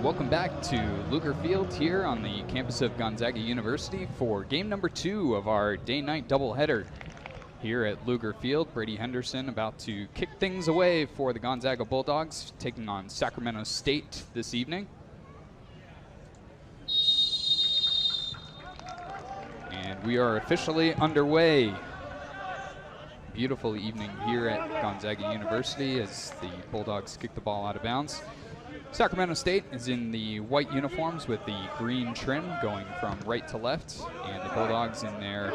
Welcome back to Luger Field here on the campus of Gonzaga University for game number 2 of our day-night doubleheader here at Luger Field. Brady Henderson about to kick things away for the Gonzaga Bulldogs, taking on Sacramento State this evening. And we are officially underway. Beautiful evening here at Gonzaga University as the Bulldogs kick the ball out of bounds. Sacramento State is in the white uniforms with the green trim going from right to left, and the Bulldogs in their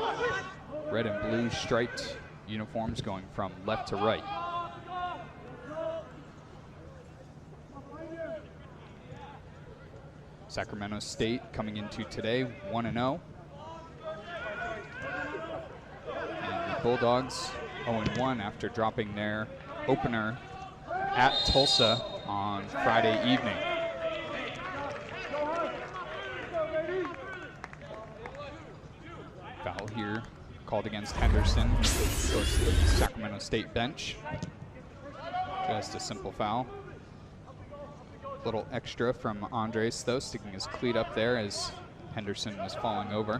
red and blue striped uniforms going from left to right. Sacramento State coming into today 1-0. And the Bulldogs 0-1 after dropping their opener at Tulsa on Friday evening. Foul here called against Henderson. Goes to the Sacramento State bench. Just a simple foul. Little extra from Andres though, sticking his cleat up there as Henderson was falling over.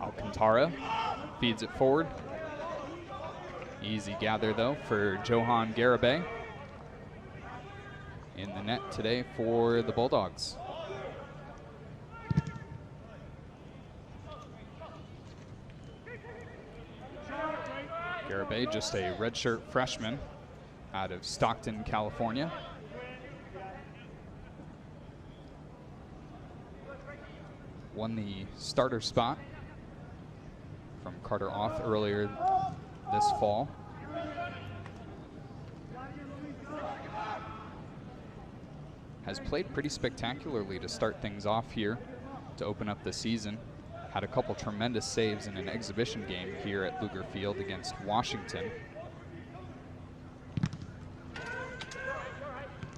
Alcantara feeds it forward. Easy gather though for Johan Garibay in the net today for the Bulldogs. Garibay, just a redshirt freshman out of Stockton, California. Won the starter spot from Carter Auth earlier this fall. Has played pretty spectacularly to start things off here to open up the season. Had a couple tremendous saves in an exhibition game here at Luger Field against Washington.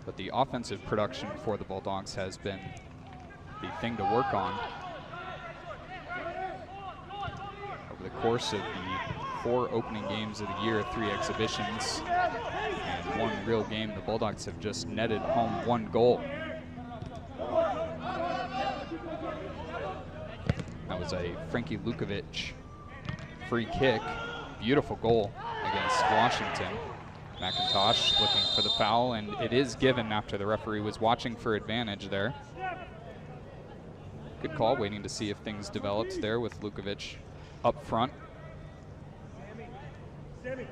But the offensive production for the Bulldogs has been the thing to work on. Over the course of the 4 opening games of the year, 3 exhibitions, and 1 real game, the Bulldogs have just netted home 1 goal. That was a Frankie Lukovic free kick. Beautiful goal against Washington. McIntosh looking for the foul, and it is given after the referee was watching for advantage there. Good call, waiting to see if things developed there with Lukovic up front. Sammy,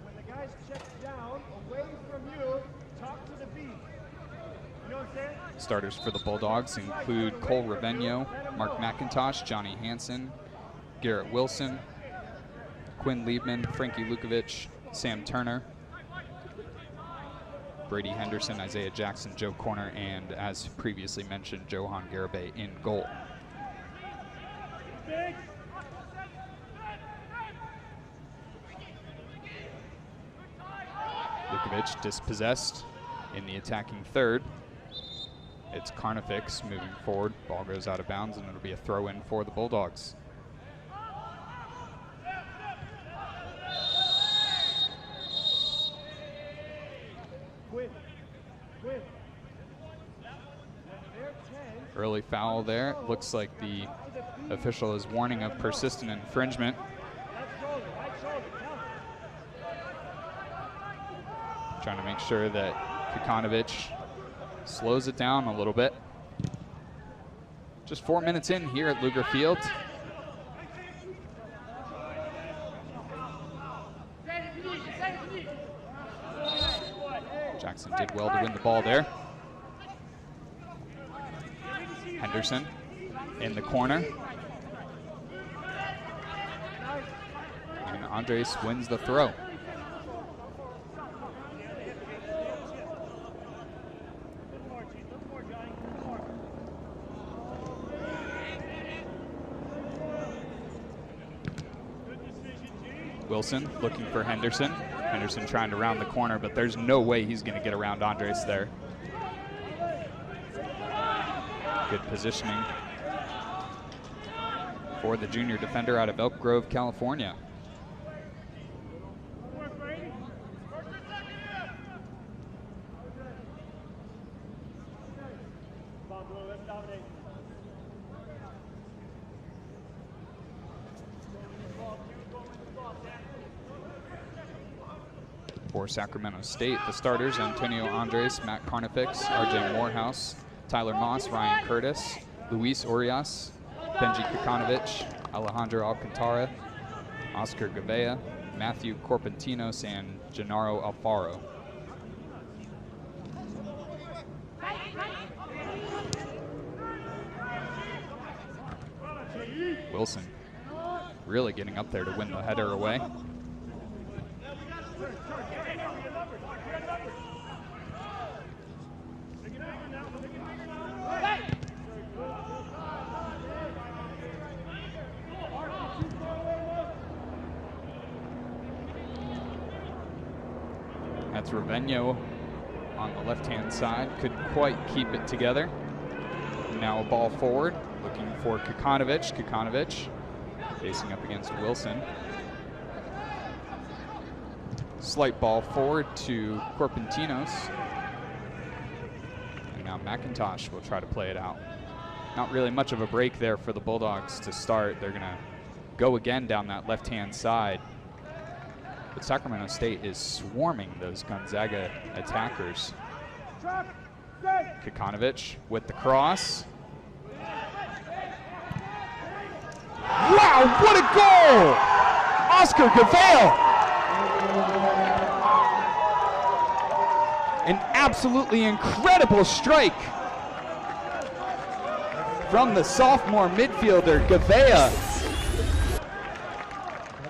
when the guys check down away from you, talk to the beat. You know what I'm saying? Starters for the Bulldogs include Cole Raveno, Mark McIntosh, Johnny Hansen, Garrett Wilson, Quinn Liebman, Frankie Lukovic, Sam Turner, Brady Henderson, Isaiah Jackson, Joe Corner, and as previously mentioned, Johan Garibay in goal. Lukovic dispossessed in the attacking third. It's Carnifex moving forward. Ball goes out of bounds, and it'll be a throw-in for the Bulldogs. Early foul there. Looks like the official is warning of persistent infringement. Trying to make sure that Kukanovic slows it down a little bit. Just 4 minutes in here at Luger Field. Jackson did well to win the ball there. Henderson in the corner. And Andres wins the throw. Wilson looking for Henderson. Henderson trying to round the corner, but there's no way he's going to get around Andres there. Good positioning for the junior defender out of Elk Grove, California. For Sacramento State, the starters: Antonio Andres, Matt Carnifex, RJ Morehouse, Tyler Moss, Ryan Curtis, Luis Urias, Benji Kikanovich, Alejandro Alcantara, Oscar Gavea, Matthew Corpentinos, and Gennaro Alfaro. Wilson really getting up there to win the header away. That's Raveno on the left-hand side. Couldn't quite keep it together. Now a ball forward, looking for Kikanovich. Kikanovich facing up against Wilson. Slight ball forward to Corpentinos. And now McIntosh will try to play it out. Not really much of a break there for the Bulldogs to start. They're gonna go again down that left-hand side. But Sacramento State is swarming those Gonzaga attackers. Kikanovich with the cross. Wow, what a goal! Oscar Gavea! An absolutely incredible strike from the sophomore midfielder, Gavea.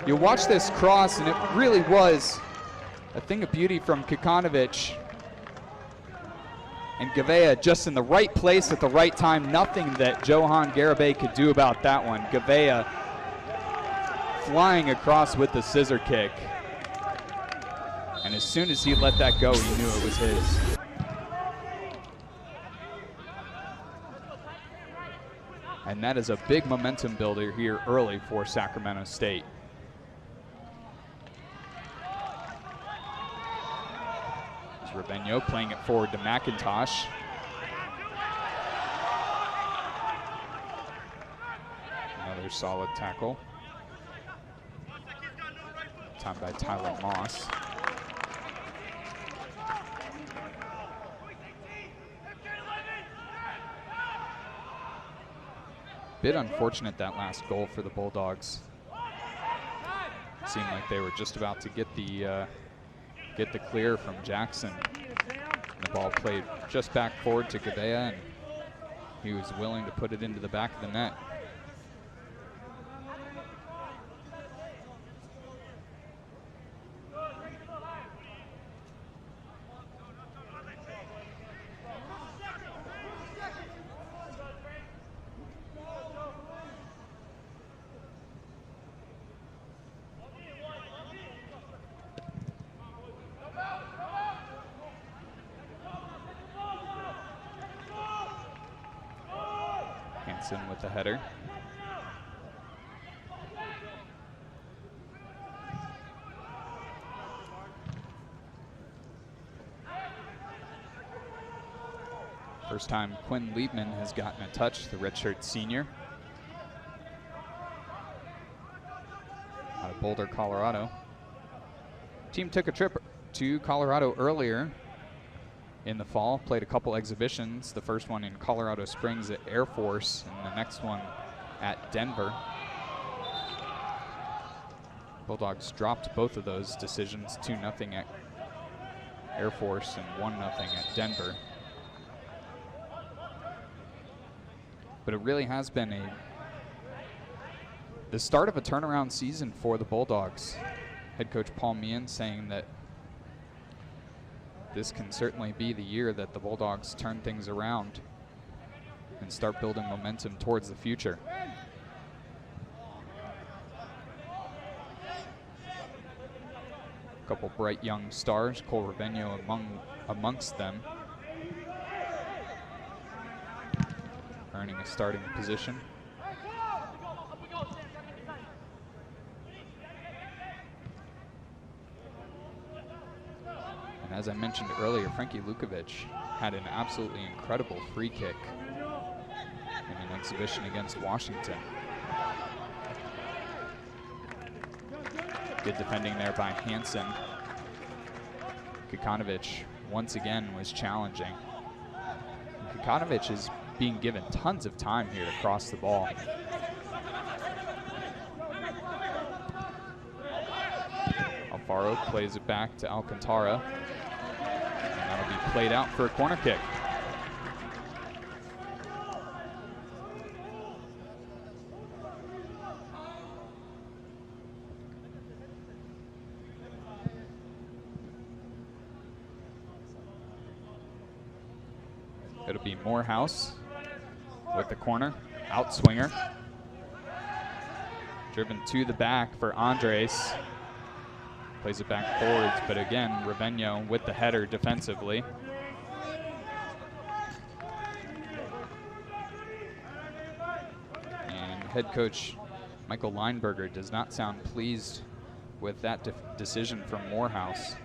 You watch this cross, and it really was a thing of beauty from Kikanovich. And Gavea just in the right place at the right time. Nothing that Johan Garibay could do about that one. Gavea flying across with the scissor kick. And as soon as he let that go, he knew it was his. And that is a big momentum builder here early for Sacramento State. Raveno playing it forward to McIntosh. Another solid tackle. Time by Tyler Moss. Bit unfortunate that last goal for the Bulldogs. Seemed like they were just about to get the clear from Jackson. And the ball played just back forward to Gavea, and he was willing to put it into the back of the net. With the header. First time Quinn Liebman has gotten a touch, the redshirt senior. Out of Boulder, Colorado. Team took a trip to Colorado earlier in the fall, played a couple exhibitions, the first one in Colorado Springs at Air Force, and the next one at Denver. Bulldogs dropped both of those decisions, 2-0 at Air Force and 1-0 at Denver. But it really has been the start of a turnaround season for the Bulldogs. Head coach Paul Meehan saying that this can certainly be the year that the Bulldogs turn things around and start building momentum towards the future. A couple bright young stars, Cole Raveno amongst them, earning a starting position. And as I mentioned earlier, Frankie Lukovic had an absolutely incredible free kick in an exhibition against Washington. Good defending there by Hansen. Kukanovic once again was challenging. And Kukanovic is being given tons of time here to cross the ball. Alfaro plays it back to Alcantara. And that'll be played out for a corner kick. It'll be Morehouse with the corner, outswinger. Driven to the back for Andres. Plays it back forwards, but again, Raveno with the header defensively. And head coach Michael Lineberger does not sound pleased with that decision from Morehouse.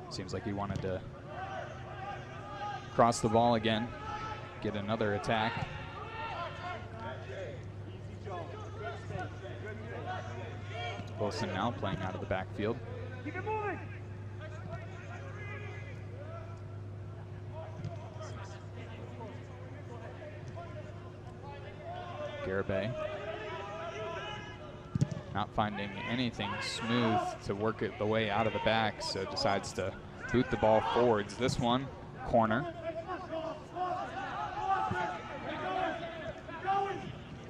Seems like he wanted to cross the ball again, get another attack. Wilson now playing out of the backfield. Keep it moving. Garibay not finding anything smooth to work it the way out of the back, so decides to boot the ball forwards. This one, corner.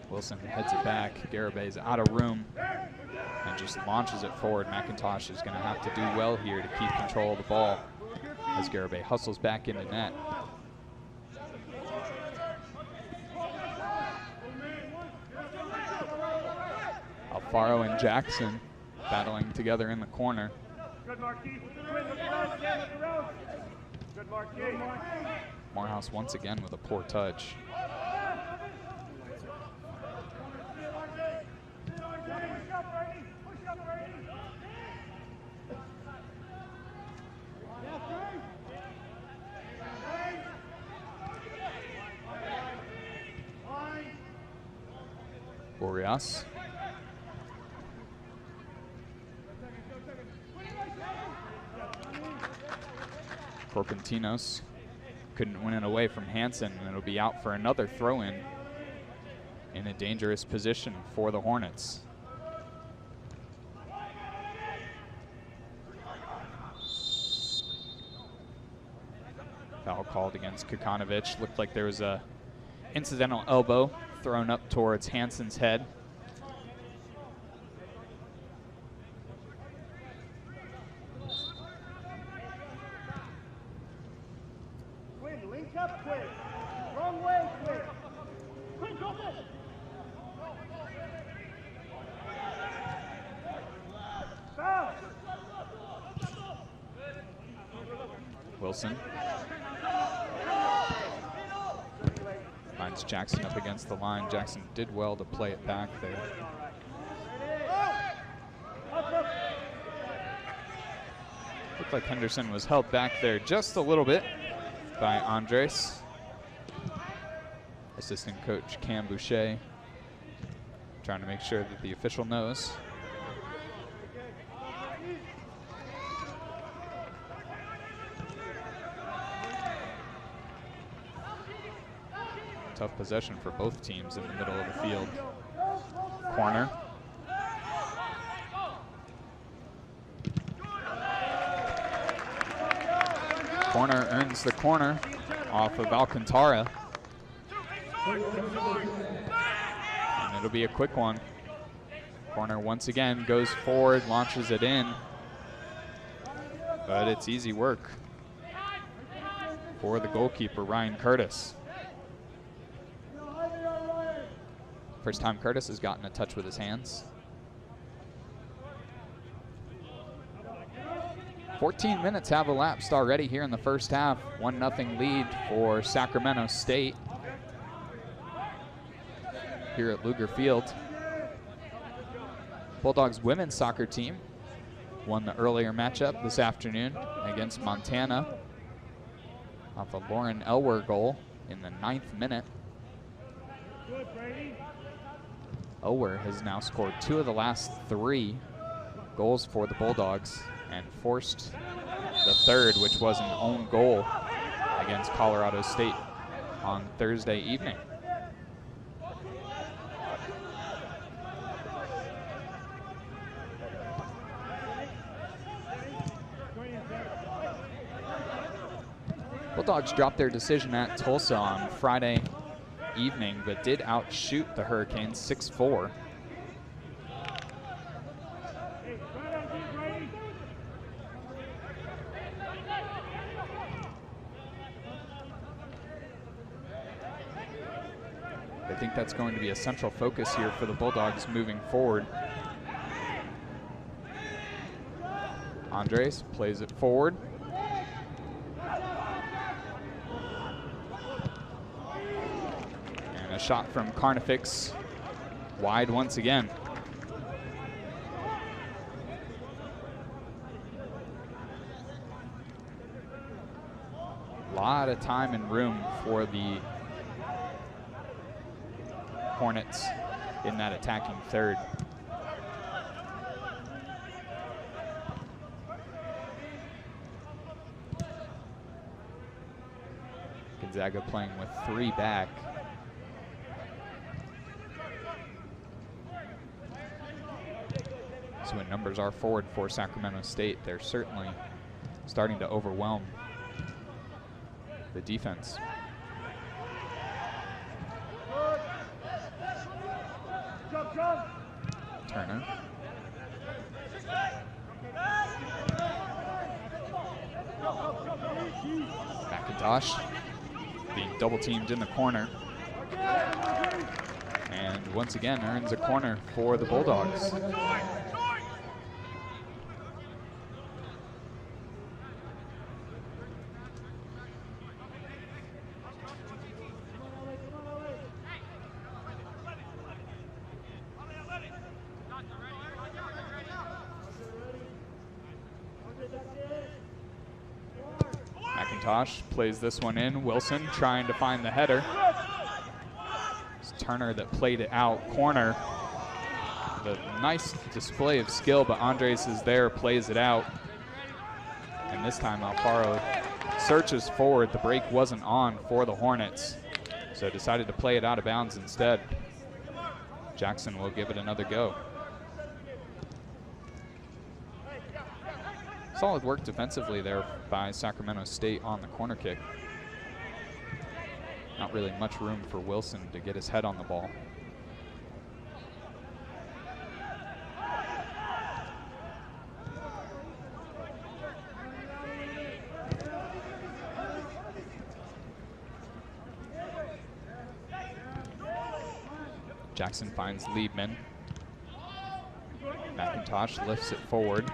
Wilson heads it back. Garibay's out of room and just launches it forward. McIntosh is going to have to do well here to keep control of the ball as Garibay hustles back into net. Alfaro and Jackson battling together in the corner. Good, Marquis. Look around. Good, Marquis. Morehouse once again with a poor touch. Boreas. Corpentinos couldn't win it away from Hansen, and it'll be out for another throw-in in a dangerous position for the Hornets. Foul called against Kukanovic. Looked like there was a incidental elbow thrown up towards Hansen's head. Link up quick. Wrong way quick. Quick, go there. Foul. Wilson finds Jackson up against the line. Jackson did well to play it back there. Looked like Henderson was held back there just a little bit by Andres. Assistant coach Cam Boucher trying to make sure that the official knows. Tough possession for both teams in the middle of the field. Corner. Corner earns the corner off of Alcantara. And it'll be a quick one. Corner once again goes forward, launches it in. But it's easy work for the goalkeeper, Ryan Curtis. First time Curtis has gotten a touch with his hands. 14 minutes have elapsed already here in the first half. 1-0 lead for Sacramento State here at Luger Field. Bulldogs women's soccer team won the earlier matchup this afternoon against Montana off a Lauren Elwer goal in the 9th minute. Elwer has now scored 2 of the last 3 goals for the Bulldogs and forced the 3rd, which was an own goal against Colorado State on Thursday evening. Bulldogs dropped their decision at Tulsa on Friday evening, but did outshoot the Hurricanes 6-4. I think that's going to be a central focus here for the Bulldogs moving forward. Andres plays it forward. And a shot from Carnifex, wide once again. A lot of time and room for the Hornets in that attacking 3rd. Gonzaga playing with 3 back. So when numbers are forward for Sacramento State, they're certainly starting to overwhelm the defense. Turner. McIntosh being double teamed in the corner. And once again earns a corner for the Bulldogs. McIntosh plays this one in. Wilson trying to find the header. It's Turner that played it out. Corner. The nice display of skill, but Andres is there, plays it out. And this time Alfaro searches forward. The break wasn't on for the Hornets, so decided to play it out of bounds instead. Jackson will give it another go. Solid work defensively there by Sacramento State on the corner kick. Not really much room for Wilson to get his head on the ball. Jackson finds Liebman. McIntosh lifts it forward.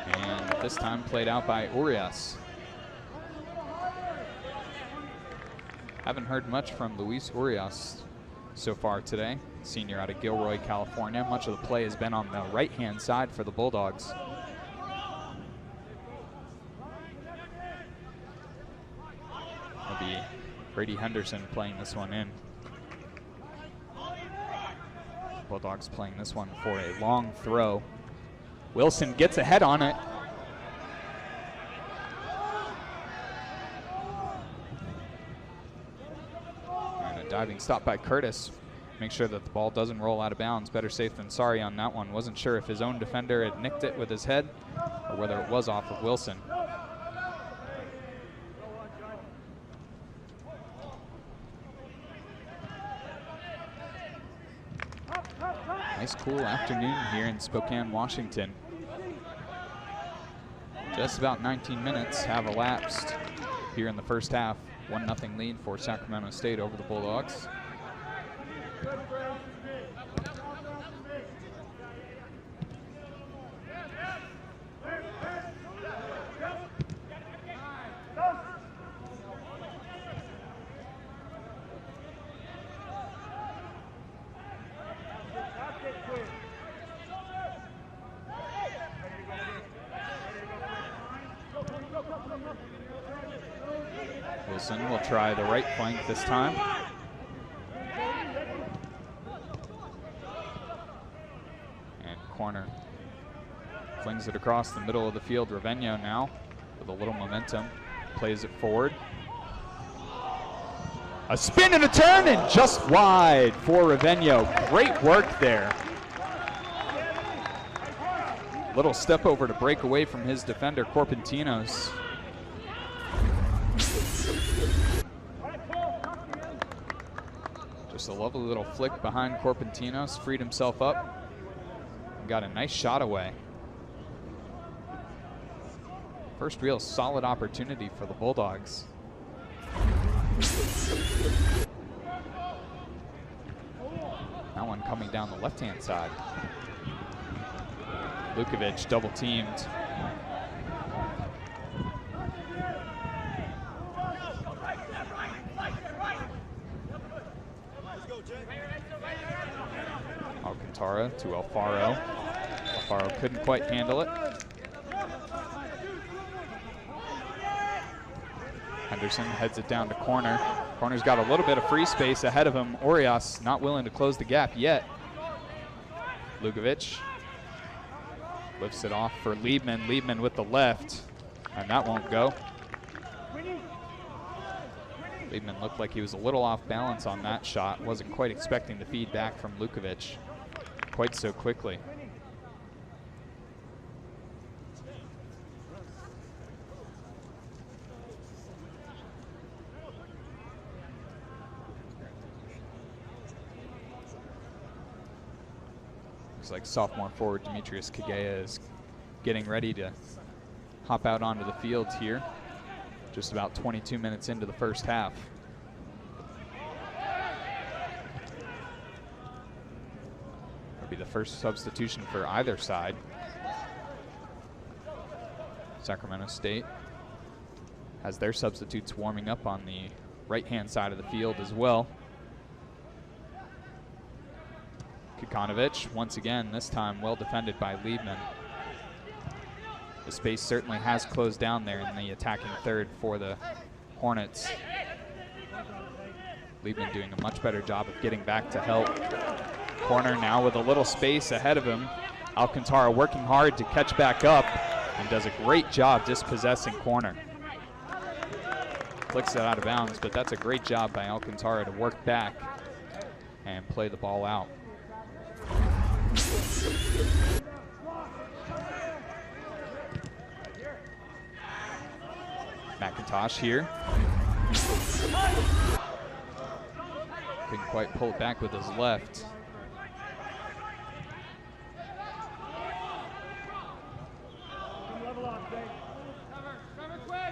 And this time played out by Urias. Haven't heard much from Luis Urias so far today. Senior out of Gilroy, California. Much of the play has been on the right-hand side for the Bulldogs. It'll be Brady Henderson playing this one in. Bulldogs playing this one for a long throw. Wilson gets a head on it. And a diving stop by Curtis. Make sure that the ball doesn't roll out of bounds. Better safe than sorry on that one. Wasn't sure if his own defender had nicked it with his head or whether it was off of Wilson. Nice cool afternoon here in Spokane, Washington. Just about 19 minutes have elapsed here in the first half. 1-0 lead for Sacramento State over the Bulldogs. Quick. Wilson will try the right flank this time. And corner flings it across the middle of the field. Ravenio now with a little momentum, plays it forward. A spin and a turn and just wide for Ravenio. Great work there. Little step over to break away from his defender, Corpentinos. Just a lovely little flick behind Corpentinos, freed himself up, and got a nice shot away. First real solid opportunity for the Bulldogs. That one coming down the left-hand side. Lukovic double teamed. Alcantara to Alfaro. Alfaro couldn't quite handle it. Henderson heads it down to corner. Corner's got a little bit of free space ahead of him. Orias not willing to close the gap yet. Lukovic lifts it off for Liebman. Liebman with the left, and that won't go. Liebman looked like he was a little off balance on that shot. Wasn't quite expecting the feedback from Lukovic quite so quickly. Looks like sophomore forward Demetrius Kagea is getting ready to hop out onto the field here. Just about 22 minutes into the first half. It'll be the first substitution for either side. Sacramento State has their substitutes warming up on the right-hand side of the field as well. Kikanovic, once again, this time well defended by Liebman. The space certainly has closed down there in the attacking third for the Hornets. Liebman doing a much better job of getting back to help. Corner now with a little space ahead of him. Alcantara working hard to catch back up and does a great job dispossessing corner. Flicks it out of bounds, but that's a great job by Alcantara to work back and play the ball out. McIntosh here. Couldn't quite pull it back with his left.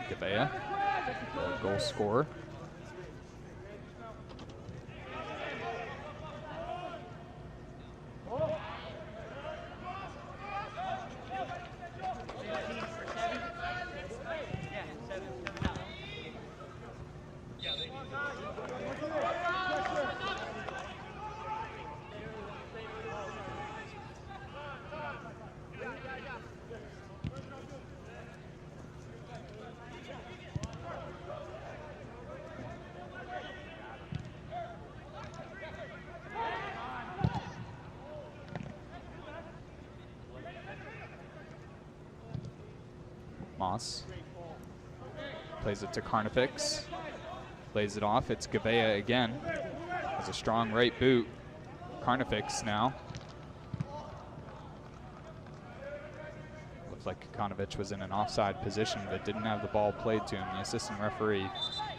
Gabea, goal scorer. Moss plays it to Carnifex, lays it off. It's Gabea again. Has a strong right boot. Carnifex now. Looks like Kikanovic was in an offside position but didn't have the ball played to him. The assistant referee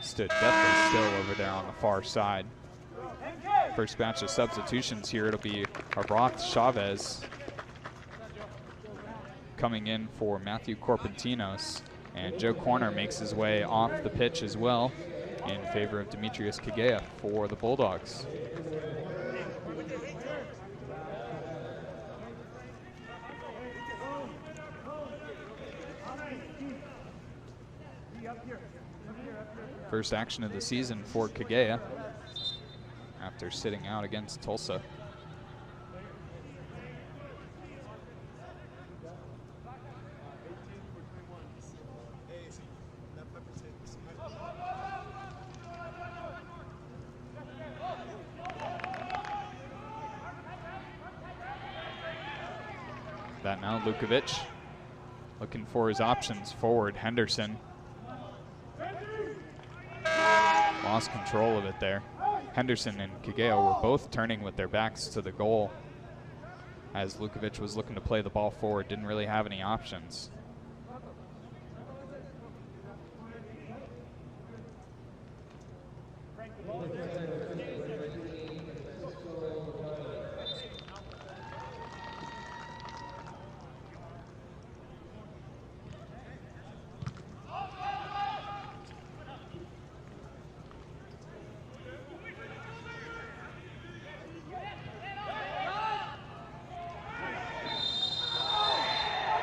stood deathly still over there on the far side. First batch of substitutions here. It'll be Arbath Chavez coming in for Matthew Corpentinos, and Joe Corner makes his way off the pitch as well in favor of Demetrius Kagea for the Bulldogs. First action of the season for Kagea after sitting out against Tulsa. that now. Lukovic looking for his options forward. Henderson lost control of it there. Henderson and Kageo were both turning with their backs to the goal as Lukovic was looking to play the ball forward, didn't really have any options.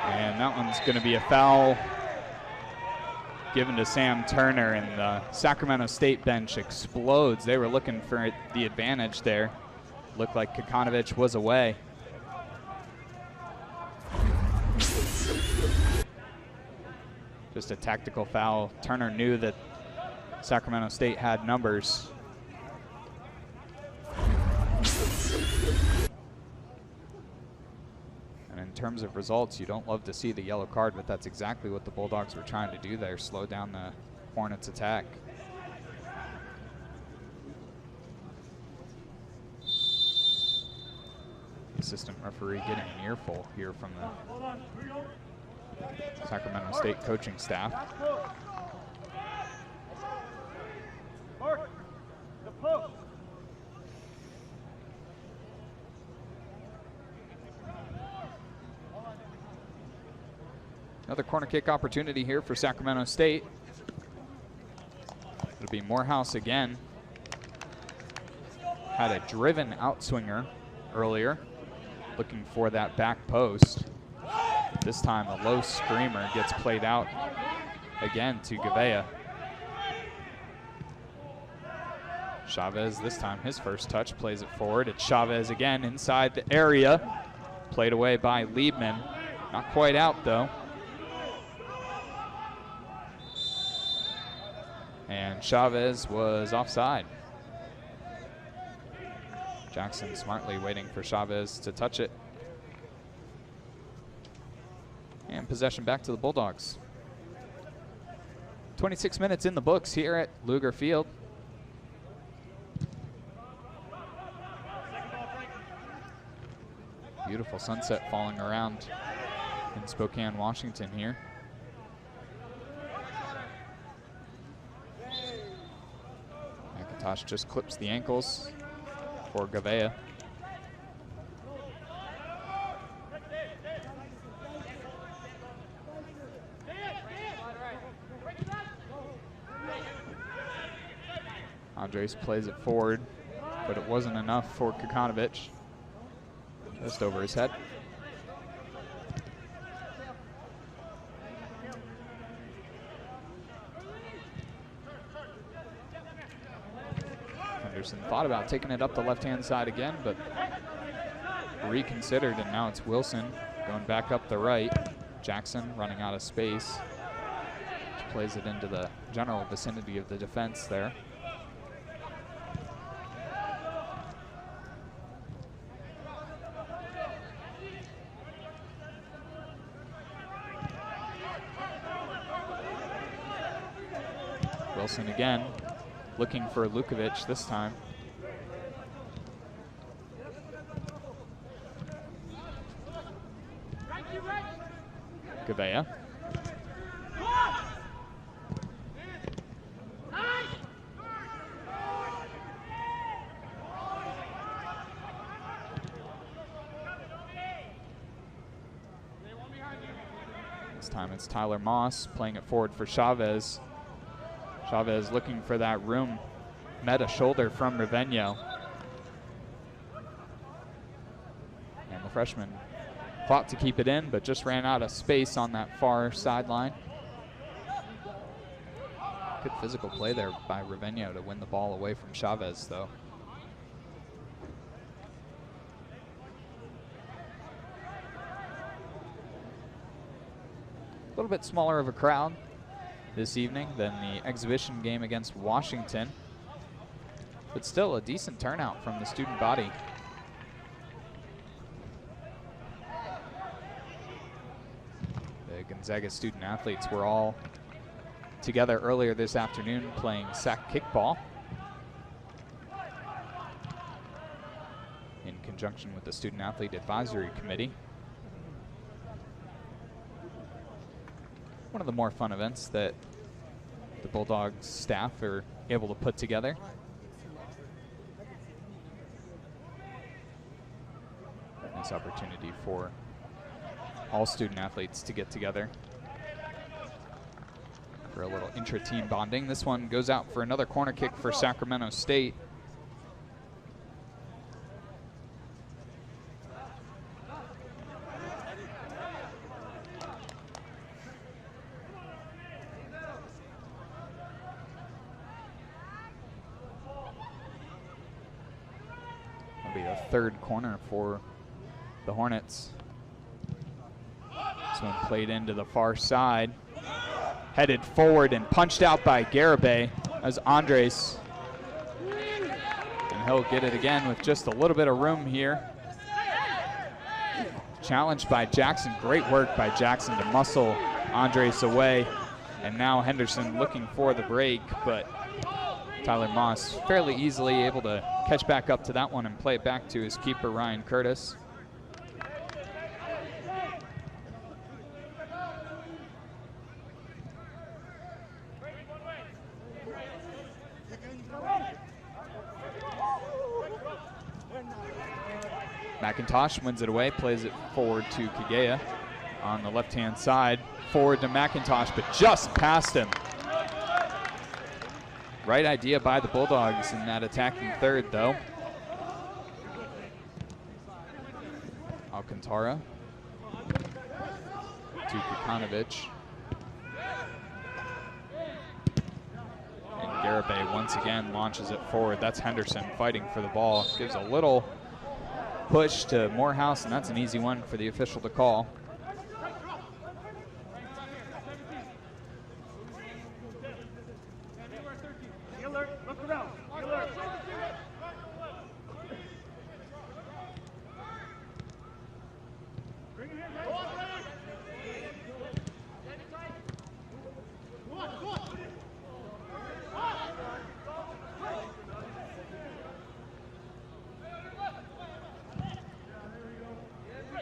And that one's going to be a foul given to Sam Turner, and the Sacramento State bench explodes. They were looking for the advantage there. Looked like Kokanovic was away. Just a tactical foul. Turner knew that Sacramento State had numbers. In terms of results, you don't love to see the yellow card, but that's exactly what the Bulldogs were trying to do there, slow down the Hornets' attack. Assistant referee getting an earful here from the Sacramento State coaching staff. Another corner kick opportunity here for Sacramento State. It'll be Morehouse again. Had a driven outswinger earlier, looking for that back post. This time a low screamer gets played out again to Gavea. Chavez this time, his first touch, plays it forward. It's Chavez again inside the area. Played away by Liebman. Not quite out though. And Chavez was offside. Jackson smartly waiting for Chavez to touch it. And possession back to the Bulldogs. 26 minutes in the books here at Luger Field. Beautiful sunset falling around in Spokane, Washington here. McIntosh just clips the ankles for Gavea. Andres plays it forward, but it wasn't enough for Kokanovic. Just over his head. Henderson thought about taking it up the left-hand side again, but reconsidered, and now it's Wilson going back up the right. Jackson running out of space. Which plays it into the general vicinity of the defense there. Wilson again, looking for Lukovic this time. Gavea. This time it's Tyler Moss playing it forward for Chavez. Chavez looking for that room. Met a shoulder from Riveno. And the freshman fought to keep it in, but just ran out of space on that far sideline. Good physical play there by Riveno to win the ball away from Chavez, though. A little bit smaller of a crowd this evening than the exhibition game against Washington, but still a decent turnout from the student body. Gonzaga student athletes were all together earlier this afternoon playing sack kickball in conjunction with the Student Athlete Advisory Committee. One of the more fun events that the Bulldogs staff are able to put together. Nice opportunity for all student athletes to get together for a little intra-team bonding. This one goes out for another corner kick for Sacramento State. It'll be a third corner for the Hornets. This one played into the far side. Headed forward and punched out by Garibay as Andres. And he'll get it again with just a little bit of room here. Challenged by Jackson. Great work by Jackson to muscle Andres away. And now Henderson looking for the break, but Tyler Moss fairly easily able to catch back up to that one and play it back to his keeper, Ryan Curtis. McIntosh wins it away, plays it forward to Kagea on the left-hand side. Forward to McIntosh, but just past him. Right idea by the Bulldogs in that attacking third, though. Alcantara to Kukanovic. And Garibay once again launches it forward. That's Henderson fighting for the ball. Gives a little push to Morehouse, and that's an easy one for the official to call.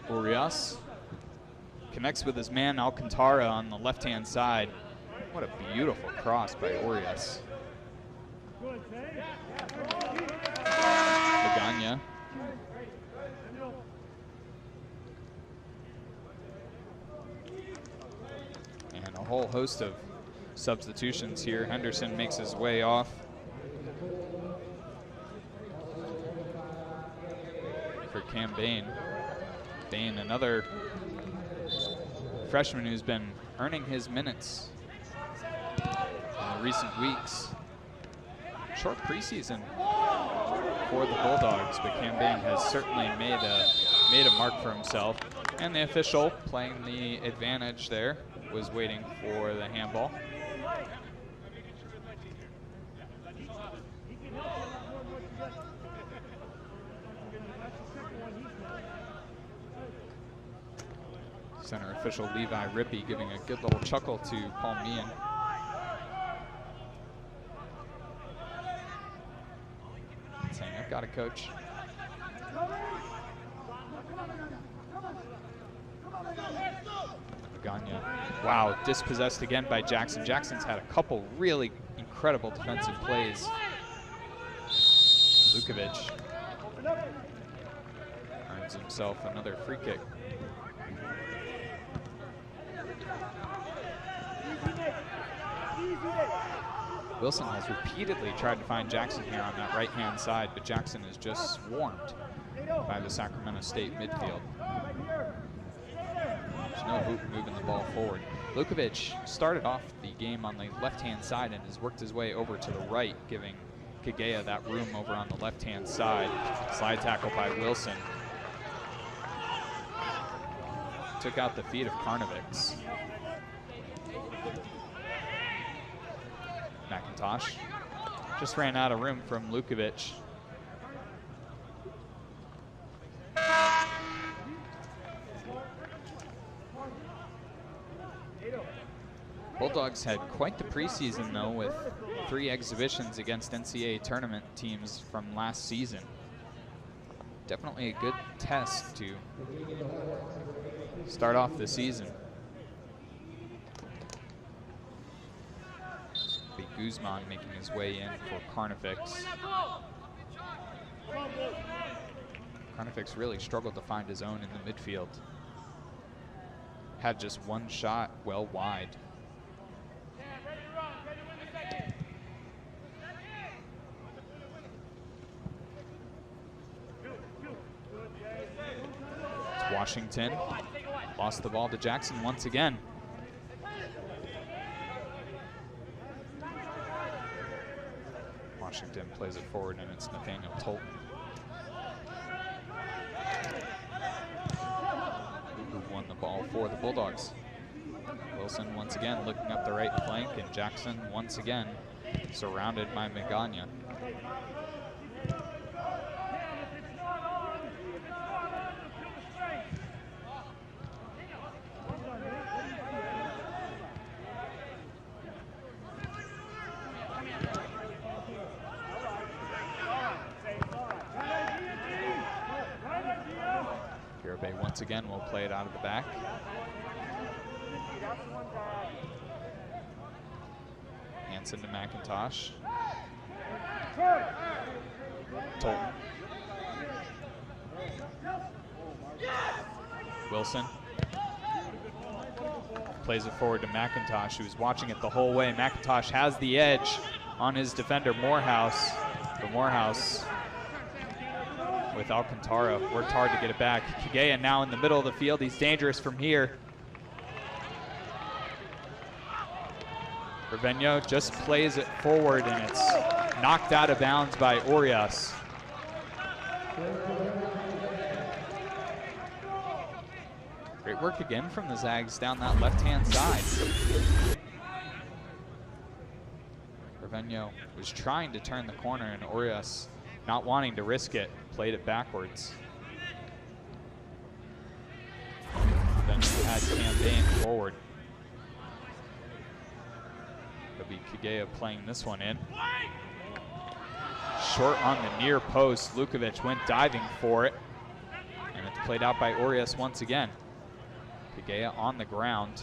Urias connects with his man Alcantara on the left-hand side. What a beautiful cross by Urias. Magana. And a whole host of substitutions here. Henderson makes his way off for Cam Bain. Bain, another freshman who's been earning his minutes in the recent weeks. Short preseason for the Bulldogs, but Cam Bain has certainly made a mark for himself. And the official, playing the advantage there, was waiting for the handball. Center official Levi Rippey giving a good little chuckle to Paul Meehan. Saying, I've got a coach. Magana. Wow, dispossessed again by Jackson. Jackson's had a couple really incredible defensive plays. Lukovic earns himself another free kick. Wilson has repeatedly tried to find Jackson here on that right-hand side, but Jackson is just swarmed by the Sacramento State midfield. There's no hoop moving the ball forward. Lukovic started off the game on the left-hand side and has worked his way over to the right, giving Kagea that room over on the left-hand side. Slide tackle by Wilson. Took out the feet of Karnovics. McIntosh just ran out of room from Lukovic. Bulldogs had quite the preseason, though, with 3 exhibitions against NCAA tournament teams from last season. Definitely a good test to start off the season. Be Guzman making his way in for Carnifex. Carnifex really struggled to find his own in the midfield. Had just 1 shot well wide. It's Washington. Lost the ball to Jackson once again. Washington plays it forward, and it's Nathaniel Tolton who won the ball for the Bulldogs. Wilson once again looking up the right flank, and Jackson once again surrounded by Magana. Once again, we'll play it out of the back. Hanson to McIntosh. Tolton. Wilson. Plays it forward to McIntosh, who's watching it the whole way. McIntosh has the edge on his defender, Morehouse. But Morehouse, with Alcantara, worked hard to get it back. Kagea now in the middle of the field. He's dangerous from here. Raveno just plays it forward, and it's knocked out of bounds by Orias. Great work again from the Zags down that left-hand side. Raveno was trying to turn the corner, and Orias, not wanting to risk it, played it backwards. Then he had campaign forward. It'll be Kagea playing this one in. Short on the near post. Lukovic went diving for it, and it's played out by Orias once again. Kagea on the ground.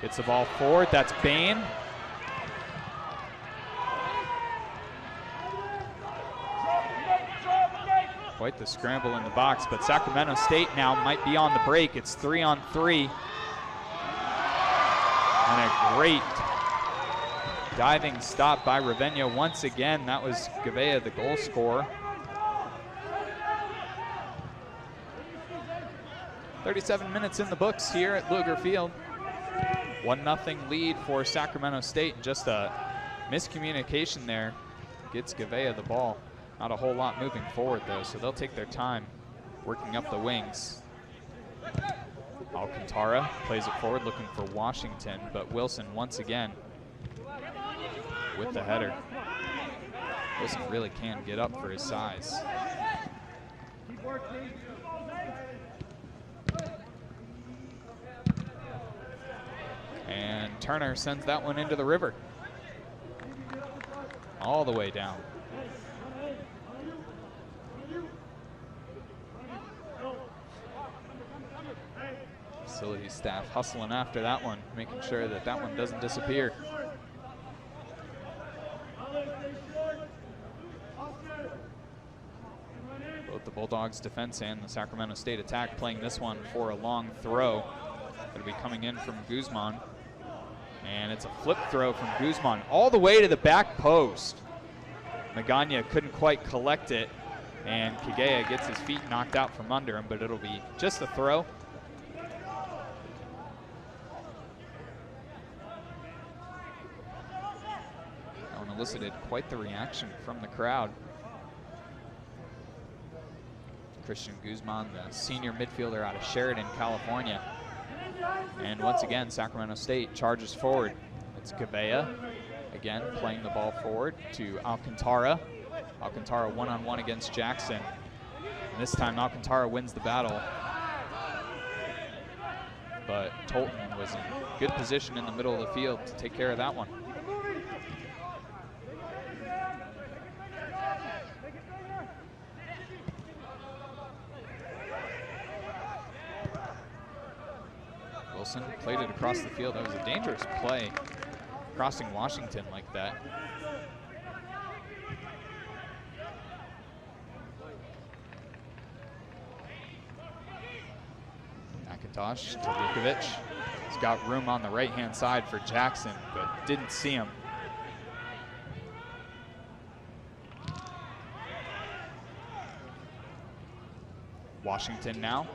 Gets the ball forward. That's Bain. Quite the scramble in the box, but Sacramento State now might be on the break. It's 3-on-3. And a great diving stop by Raveno once again. That was Gavea, the goal scorer. 37 minutes in the books here at Luger Field. 1-0 lead for Sacramento State. Just a miscommunication there gets Gavea the ball. Not a whole lot moving forward, though, so they'll take their time working up the wings. Alcantara plays it forward, looking for Washington, but Wilson once again with the header. Wilson really can get up for his size. And Turner sends that one into the river. All the way down. Facility staff hustling after that one, making sure that that one doesn't disappear. Both the Bulldogs defense and the Sacramento State attack playing this one for a long throw. It'll be coming in from Guzman. And it's a flip throw from Guzman all the way to the back post. Magana couldn't quite collect it, and Kagea gets his feet knocked out from under him, but it'll be just a throw. Elicited quite the reaction from the crowd. Christian Guzman, the senior midfielder out of Sheridan, California. And once again, Sacramento State charges forward. It's Gavea, again, playing the ball forward to Alcantara. Alcantara one-on-one against Jackson. And this time, Alcantara wins the battle. but Tolton was in good position in the middle of the field to take care of that one. Wilson played it across the field. That was a dangerous play, crossing Washington like that. McIntosh to Lukovic. He's got room on the right-hand side for Jackson, but didn't see him. Washington now.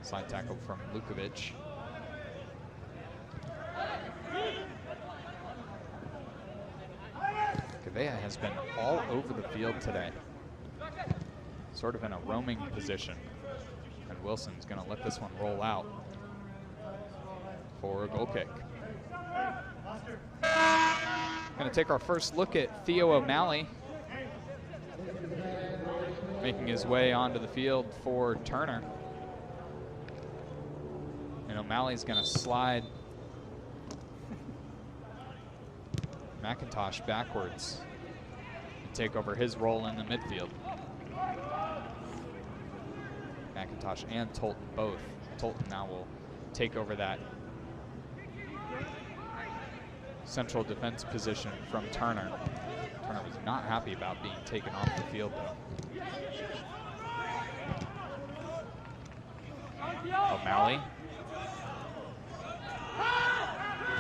Slide tackle from Lukovic. Gavea has been all over the field today, sort of in a roaming position. And Wilson's going to let this one roll out for a goal kick. Going to take our first look at Theo O'Malley, making his way onto the field for Turner. And O'Malley's going to slide McIntosh backwards and take over his role in the midfield. McIntosh and Tolton both. Tolton now will take over that central defense position from Turner. Turner was not happy about being taken off the field, though. O'Malley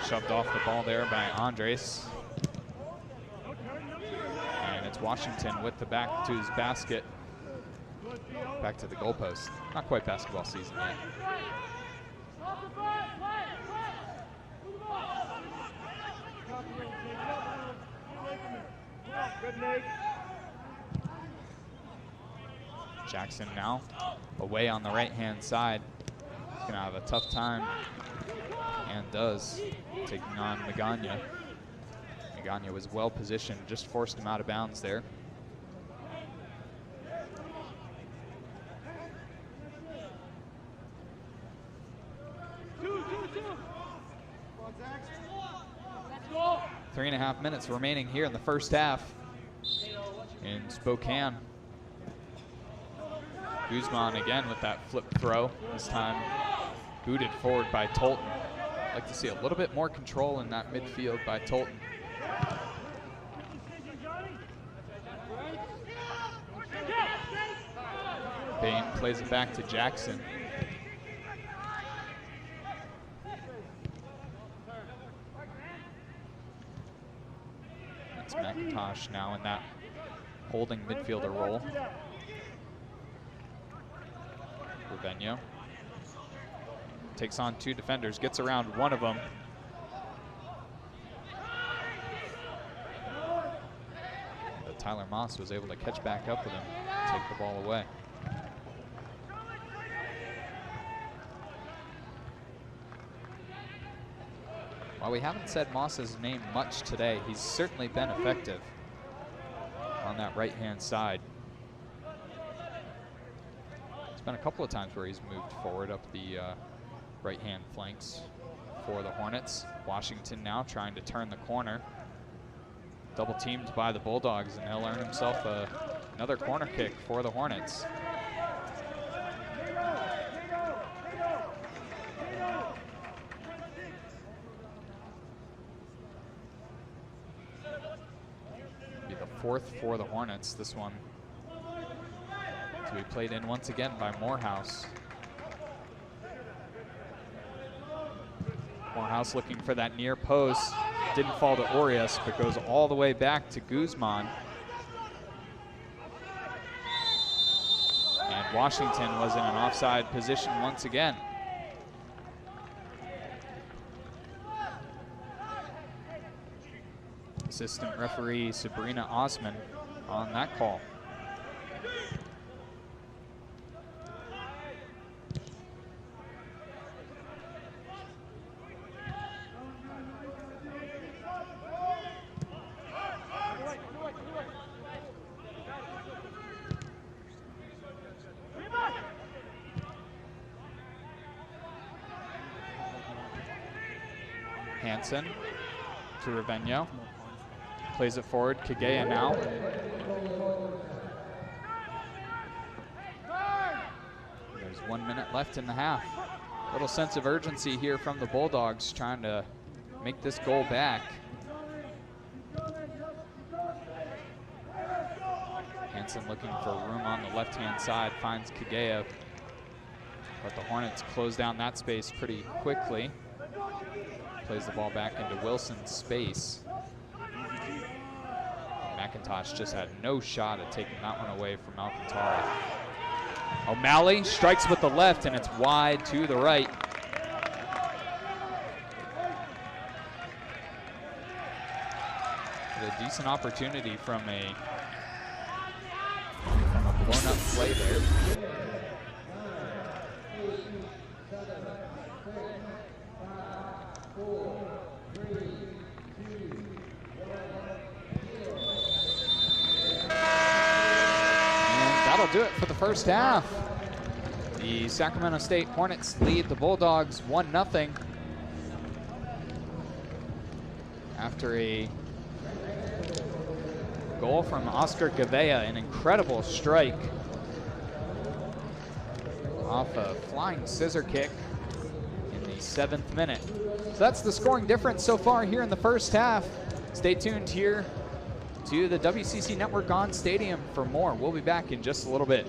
shoved off the ball there by Andres. And it's Washington with the back to his basket. Back to the goalpost. Not quite basketball season yet. Jackson now away on the right-hand side. He's gonna have a tough time, and does, taking on Magana. Magana was well positioned, just forced him out of bounds there. Three and a half minutes remaining here in the first half in Spokane. Guzman again with that flip throw, this time booted forward by Tolton. I'd like to see a little bit more control in that midfield by Tolton. Bain plays it back to Jackson. That's McIntosh now in that holding midfielder role. Rubeno takes on two defenders, gets around one of them. But Tyler Moss was able to catch back up with him, take the ball away. While we haven't said Moss's name much today, he's certainly been effective on that right-hand side. There's been a couple of times where he's moved forward up the right-hand flanks for the Hornets. Washington now trying to turn the corner. Double teamed by the Bulldogs, and he'll earn himself another corner kick for the Hornets. Be the fourth for the Hornets, this one to be played in once again by Morehouse. Morehouse looking for that near post. Didn't fall to Orias, but goes all the way back to Guzman. And Washington was in an offside position once again. Assistant referee Sabrina Osman on that call. Hansen to Ravenio. Plays it forward, Kagea now. There's 1 minute left in the half. Little sense of urgency here from the Bulldogs, trying to make this goal back. Hansen looking for room on the left-hand side, finds Kagea, but the Hornets close down that space pretty quickly. Plays the ball back into Wilson's space. McIntosh just had no shot at taking that one away from Alcantara. O'Malley strikes with the left, and it's wide to the right. A decent opportunity from a blown up play there. That'll do it for the first half. The Sacramento State Hornets lead the Bulldogs 1-0 after a goal from Oscar Gavea, an incredible strike off a flying scissor kick in the 7th minute. So that's the scoring difference so far here in the first half. Stay tuned here to the WCC Network on Stadium for more. We'll be back in just a little bit.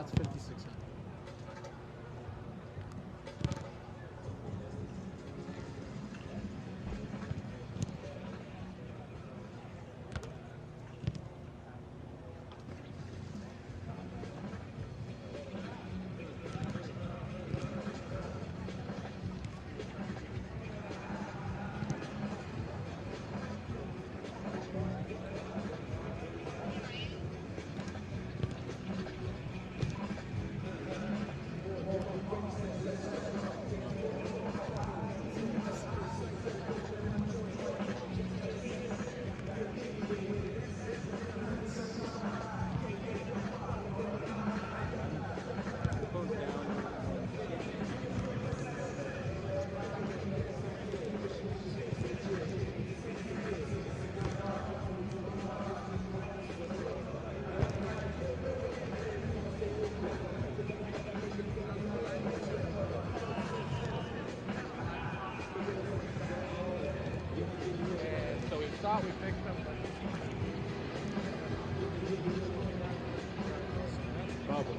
That's 5600. Thought we picked them. Bubble.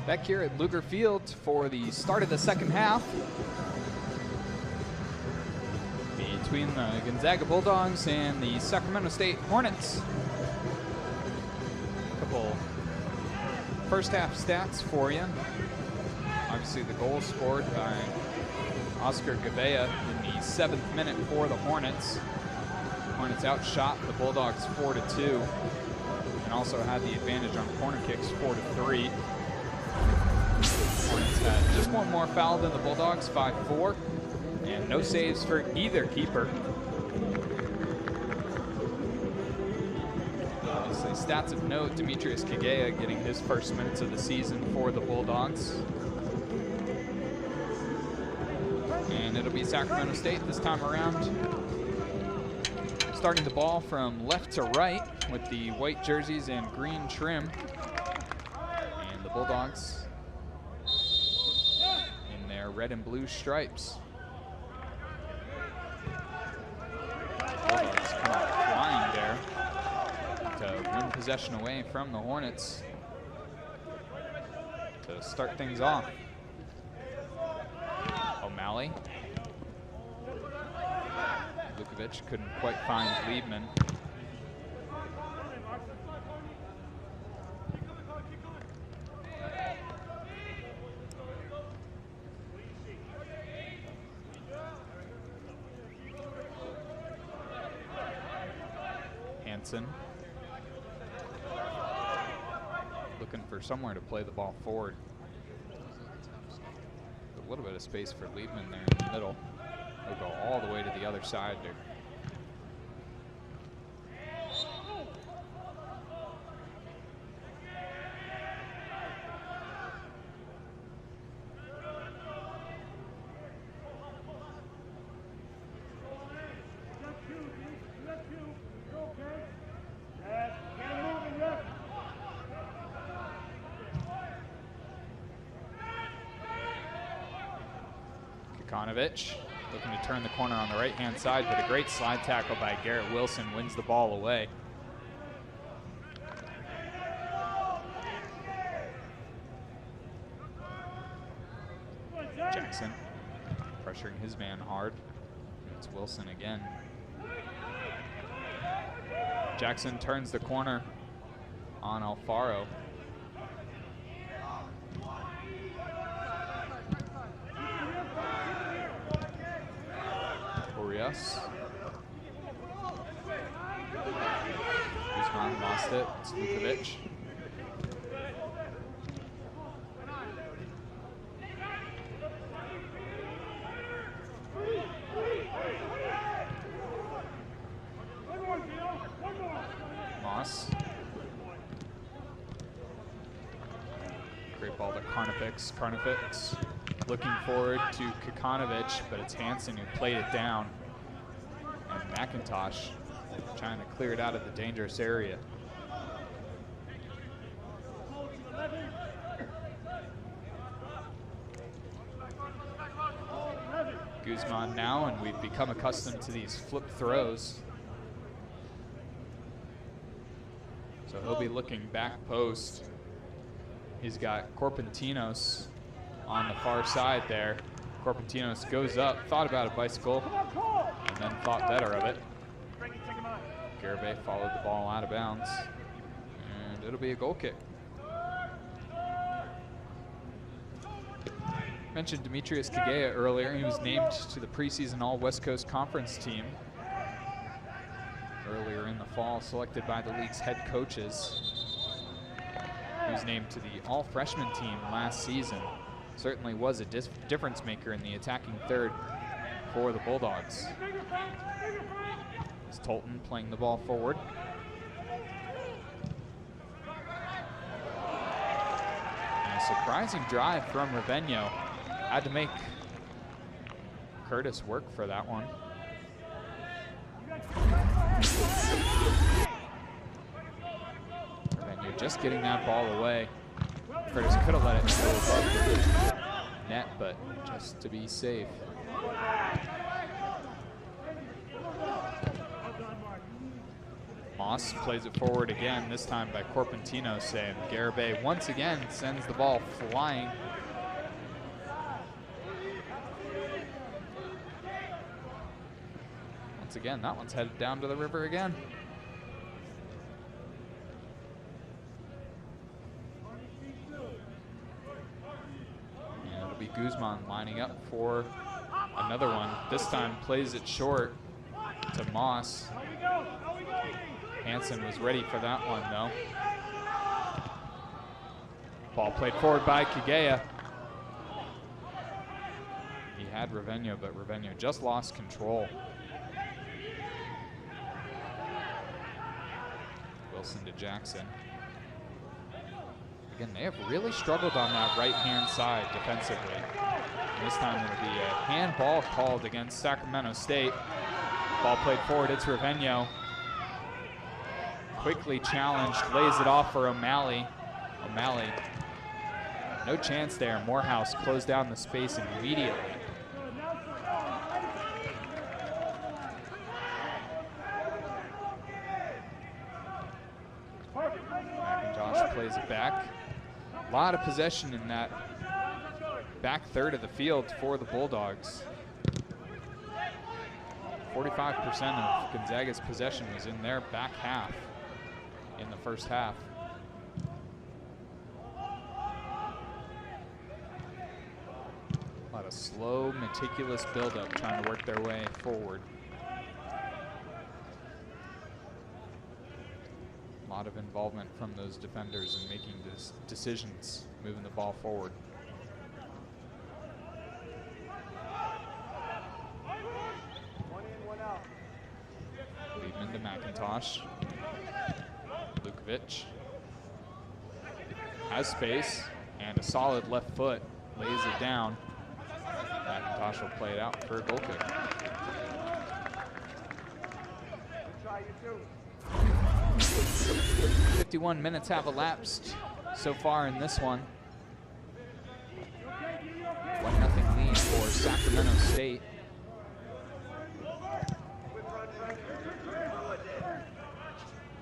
Back here at Luger Field for the start of the second half between the Gonzaga Bulldogs and the Sacramento State Hornets. A couple first half stats for you. Obviously the goal scored by Oscar Gavea in the 7th minute for the Hornets. Hornets outshot the Bulldogs 4-2 and also had the advantage on corner kicks 4-3. Hornets had just one more foul than the Bulldogs, 5-4, and no saves for either keeper. Obviously, stats of note, Demetrius Kagea getting his first minutes of the season for the Bulldogs. And it'll be Sacramento State this time around. Starting the ball from left to right with the white jerseys and green trim. And the Bulldogs in their red and blue stripes. Bulldogs come out flying there to win possession away from the Hornets to start things off. O'Malley. Lukovic couldn't quite find Liebman. Hansen looking for somewhere to play the ball forward. A little bit of space for Liebman there in the middle. He'll go all the way to the other side there. Looking to turn the corner on the right-hand side, but a great slide tackle by Garrett Wilson wins the ball away. Jackson pressuring his man hard. It's Wilson again. Jackson turns the corner on Alfaro. Guzman lost it. It's Lukovic. Moss. Great ball to Karnafix. Karnafix looking forward to Kekanovic, but it's Hansen who played it down. And McIntosh trying to clear it out of the dangerous area. Guzman now, and we've become accustomed to these flip throws. So he'll be looking back post. He's got Corpentinos on the far side there. Corpentinos goes up, thought about a bicycle, and then thought better of it. Garibay followed the ball out of bounds, and it'll be a goal kick. Mentioned Demetrius Kagea earlier. He was named to the preseason All-West Coast Conference team earlier in the fall, selected by the league's head coaches. He was named to the All-Freshman team last season. Certainly was a difference maker in the attacking third for the Bulldogs. It's Tolton playing the ball forward. And a surprising drive from Raveno. Had to make Curtis work for that one. Raveno just getting that ball away. Curtis could have let it go above the net, but just to be safe. Moss plays it forward again, this time by Corpentinos, and Garibay once again sends the ball flying. Once again, that one's headed down to the river again. And it'll be Guzman lining up for another one. This time plays it short to Moss. Hansen was ready for that one, though. Ball played forward by Kagea. He had Raveno, but Raveno just lost control. Wilson to Jackson. Again, they have really struggled on that right-hand side defensively. And this time it'll be a handball called against Sacramento State. Ball played forward, it's Raveno. Quickly challenged, lays it off for O'Malley. O'Malley, no chance there. Morehouse closed down the space immediately. McIntosh plays it back. A lot of possession in that back third of the field for the Bulldogs. 45% of Gonzaga's possession was in their back half in the first half. A lot of slow, meticulous buildup trying to work their way forward. A lot of involvement from those defenders in making decisions, moving the ball forward. Liebman to McIntosh. Lukovic has space and a solid left foot, lays it down. McIntosh will play it out for a goal kick. 51 minutes have elapsed so far in this one. 1-0 lead for Sacramento State.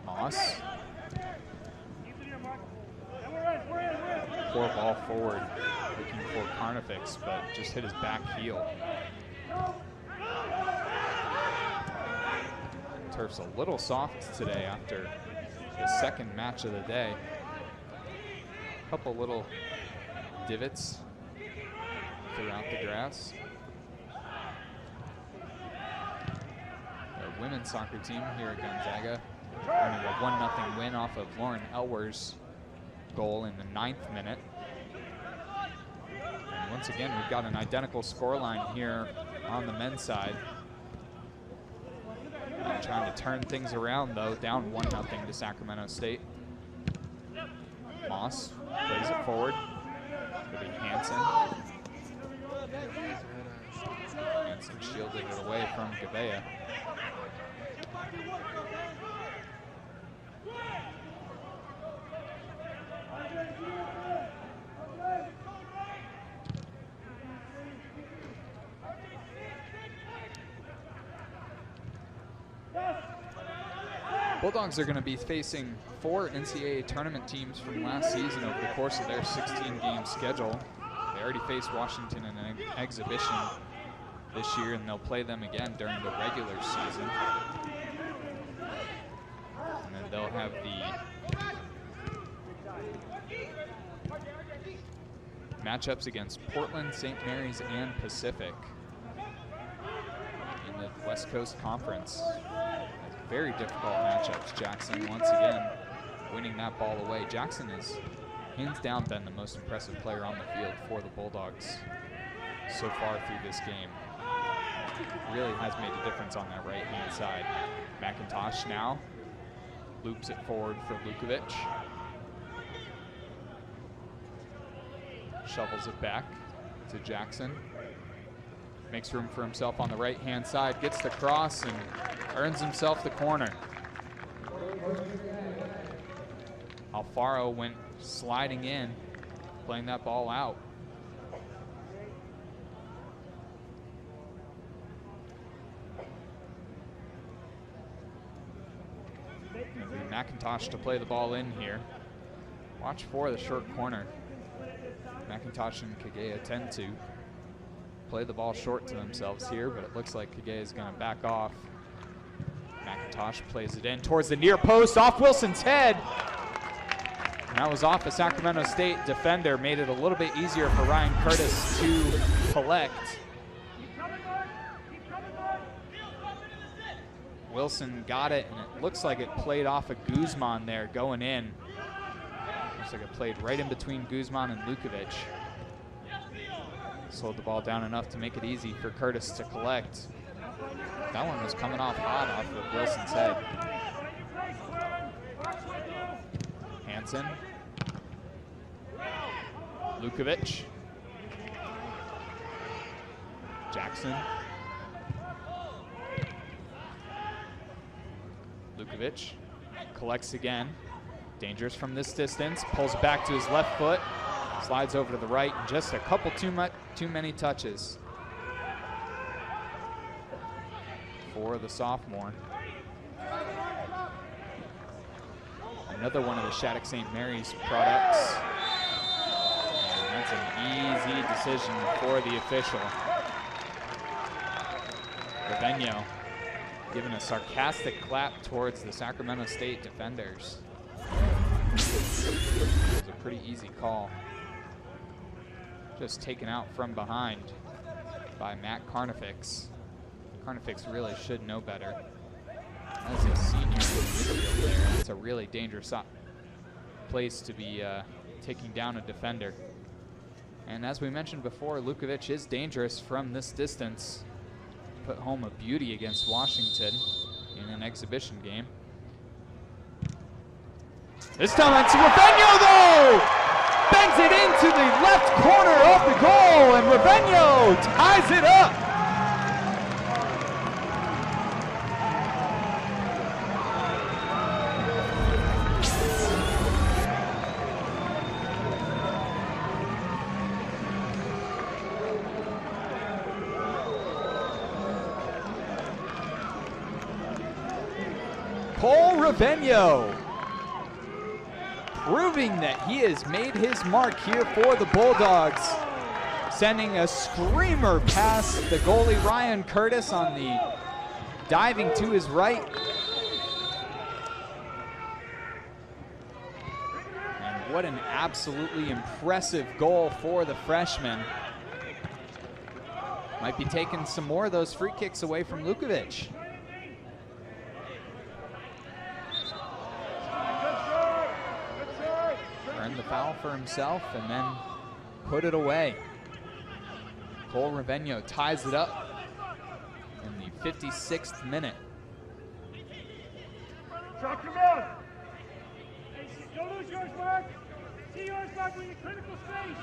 Moss. Poor ball forward, looking for Carnifex, but just hit his back heel. Turf's a little soft today after the second match of the day. A couple little divots throughout the grass. The women's soccer team here at Gonzaga earning a 1-0 win off of Lauren Elwer's goal in the 9th minute. And once again, we've got an identical scoreline here on the men's side. And trying to turn things around, though, down 1-0 to Sacramento State. Moss plays it forward. It'll be Hansen. Hansen shielded it away from Gabea. Bulldogs are going to be facing 4 NCAA tournament teams from last season over the course of their 16-game schedule. They already faced Washington in an exhibition this year, and they'll play them again during the regular season. And then they'll have the matchups against Portland, St. Mary's, and Pacific in the West Coast Conference. Very difficult matchups. Jackson once again winning that ball away. Jackson has hands down been the most impressive player on the field for the Bulldogs so far through this game. Really has made a difference on that right-hand side. McIntosh now loops it forward for Lukovic. Shovels it back to Jackson. Makes room for himself on the right-hand side, gets the cross and earns himself the corner. Alfaro went sliding in, playing that ball out. It'll be McIntosh to play the ball in here. Watch for the short corner. McIntosh and Kagea tend to play the ball short to themselves here, but it looks like Kagea is going to back off. McIntosh plays it in towards the near post, off Wilson's head. And that was off a Sacramento State defender, made it a little bit easier for Ryan Curtis to collect. Wilson got it, and it looks like it played off of Guzman there going in. Looks like it played right in between Guzman and Lukovic. Slowed the ball down enough to make it easy for Curtis to collect. That one was coming off hot off of Wilson's head. Hansen. Lukovic. Jackson. Lukovic collects again. Dangerous from this distance. Pulls back to his left foot. Slides over to the right. Just a couple too many touches for the sophomore. Another one of the Shattuck St. Mary's products. And that's an easy decision for the official. Raveno giving a sarcastic clap towards the Sacramento State defenders. It was a pretty easy call. Just taken out from behind by Matt Carnifex. Carnifex really should know better. As a senior midfield player, it's a really dangerous place to be taking down a defender. And as we mentioned before, Lukovic is dangerous from this distance. Put home a beauty against Washington in an exhibition game. This time it's Raveno though! Bangs it into the left corner of the goal, and Raveno ties it up! Cole Raveno, proving that he has made his mark here for the Bulldogs, sending a screamer past the goalie Ryan Curtis on the diving to his right. And what an absolutely impressive goal for the freshman. Might be taking some more of those free kicks away from Lukovic. Earned the foul for himself and then put it away. Cole Raveno ties it up in the 56th minute. Drop your man. Don't lose yours, Mark. See yours, Mark, with your critical space.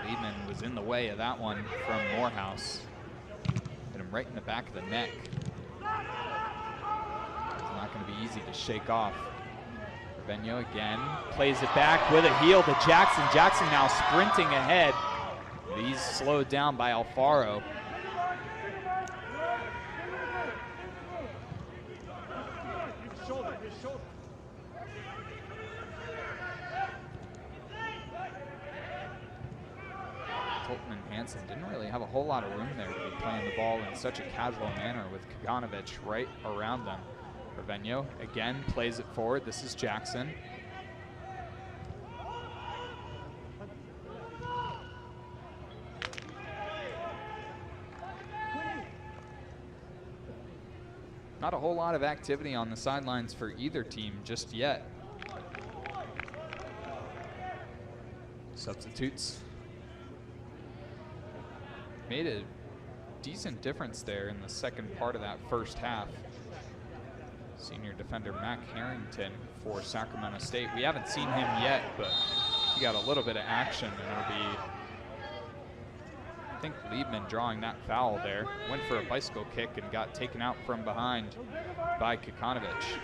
Liebman was in the way of that one from Morehouse. Hit him right in the back of the neck. It's not going to be easy to shake off. Raveno again plays it back with a heel to Jackson. Jackson now sprinting ahead. He's slowed down by Alfaro. Tolton and Hansen didn't really have a whole lot of room there to be playing the ball in such a casual manner with Kaganovich right around them. Raveno again plays it forward. This is Jackson. Not a whole lot of activity on the sidelines for either team just yet. Substitutes made a decent difference there in the second part of that first half. Senior defender Mac Harrington for Sacramento State. We haven't seen him yet, but he got a little bit of action, and it'll be, I think, Liebman drawing that foul there. Went for a bicycle kick and got taken out from behind by Kaganovich.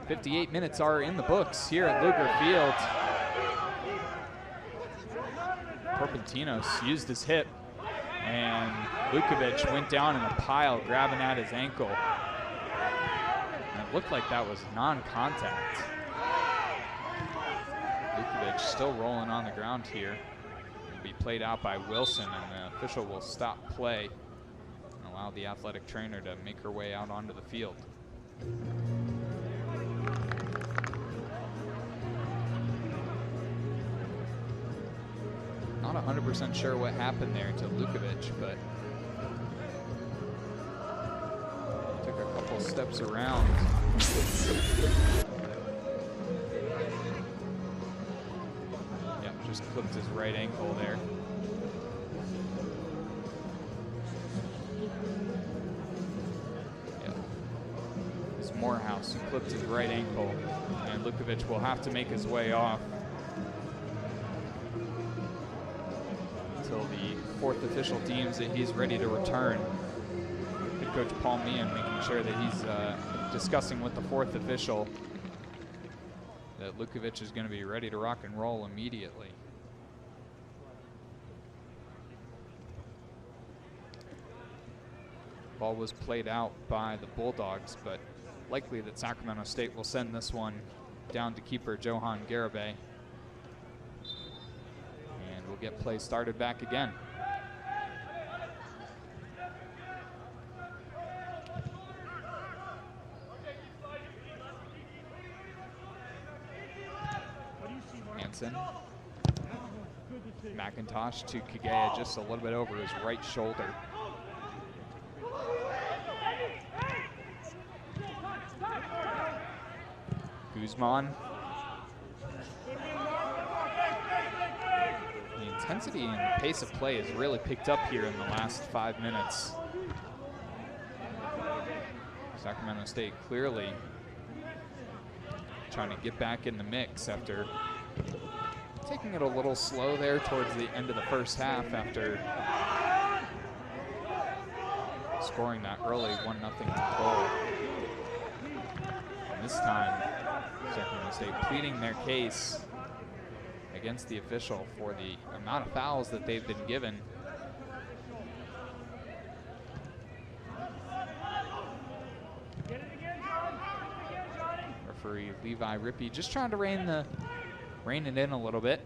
58 minutes are in the books here at Luger Field. Korpentinos used his hip, and Lukovic went down in a pile, grabbing at his ankle. And it looked like that was non-contact. Lukovic still rolling on the ground here. It'll be played out by Wilson, and the official will stop play and allow the athletic trainer to make her way out onto the field. Not 100% sure what happened there to Lukovic, but took a couple steps around. Yep, just clipped his right ankle there. Yep. It's Morehouse who clipped his right ankle, and Lukovic will have to make his way off until the fourth official deems that he's ready to return. Head coach Paul Meehan making sure that he's discussing with the fourth official that Lukovic is going to be ready to rock and roll immediately. Ball was played out by the Bulldogs, but likely that Sacramento State will send this one down to keeper Johan Garibay. And we'll get play started back again. Hansen. McIntosh to Kagea, just a little bit over his right shoulder. Guzman. The intensity and pace of play has really picked up here in the last 5 minutes. Sacramento State clearly trying to get back in the mix after taking it a little slow there towards the end of the first half after scoring that early 1-0 goal. And this time, Sacramento State pleading their case against the official for the amount of fouls that they've been given. Referee Levi Rippey just trying to rein it in a little bit.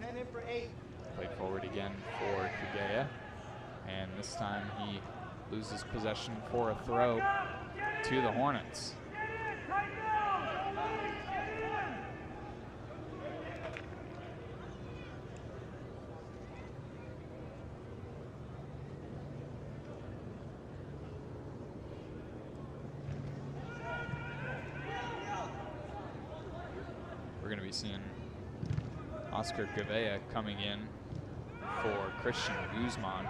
10 in for 8. Played forward again for Kagea, and this time he loses possession for a throw to the Hornets. We're going to be seeing Oscar Gavea coming in for Christian Guzman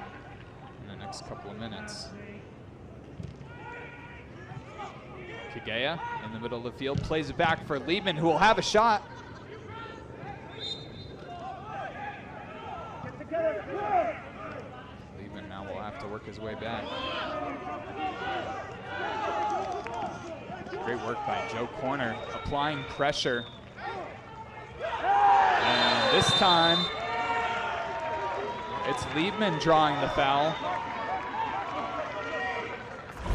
in the next couple of minutes. Kagea in the middle of the field, plays it back for Liebman, who will have a shot. Liebman now will have to work his way back. Great work by Joe Corner, applying pressure. And this time, it's Liebman drawing the foul.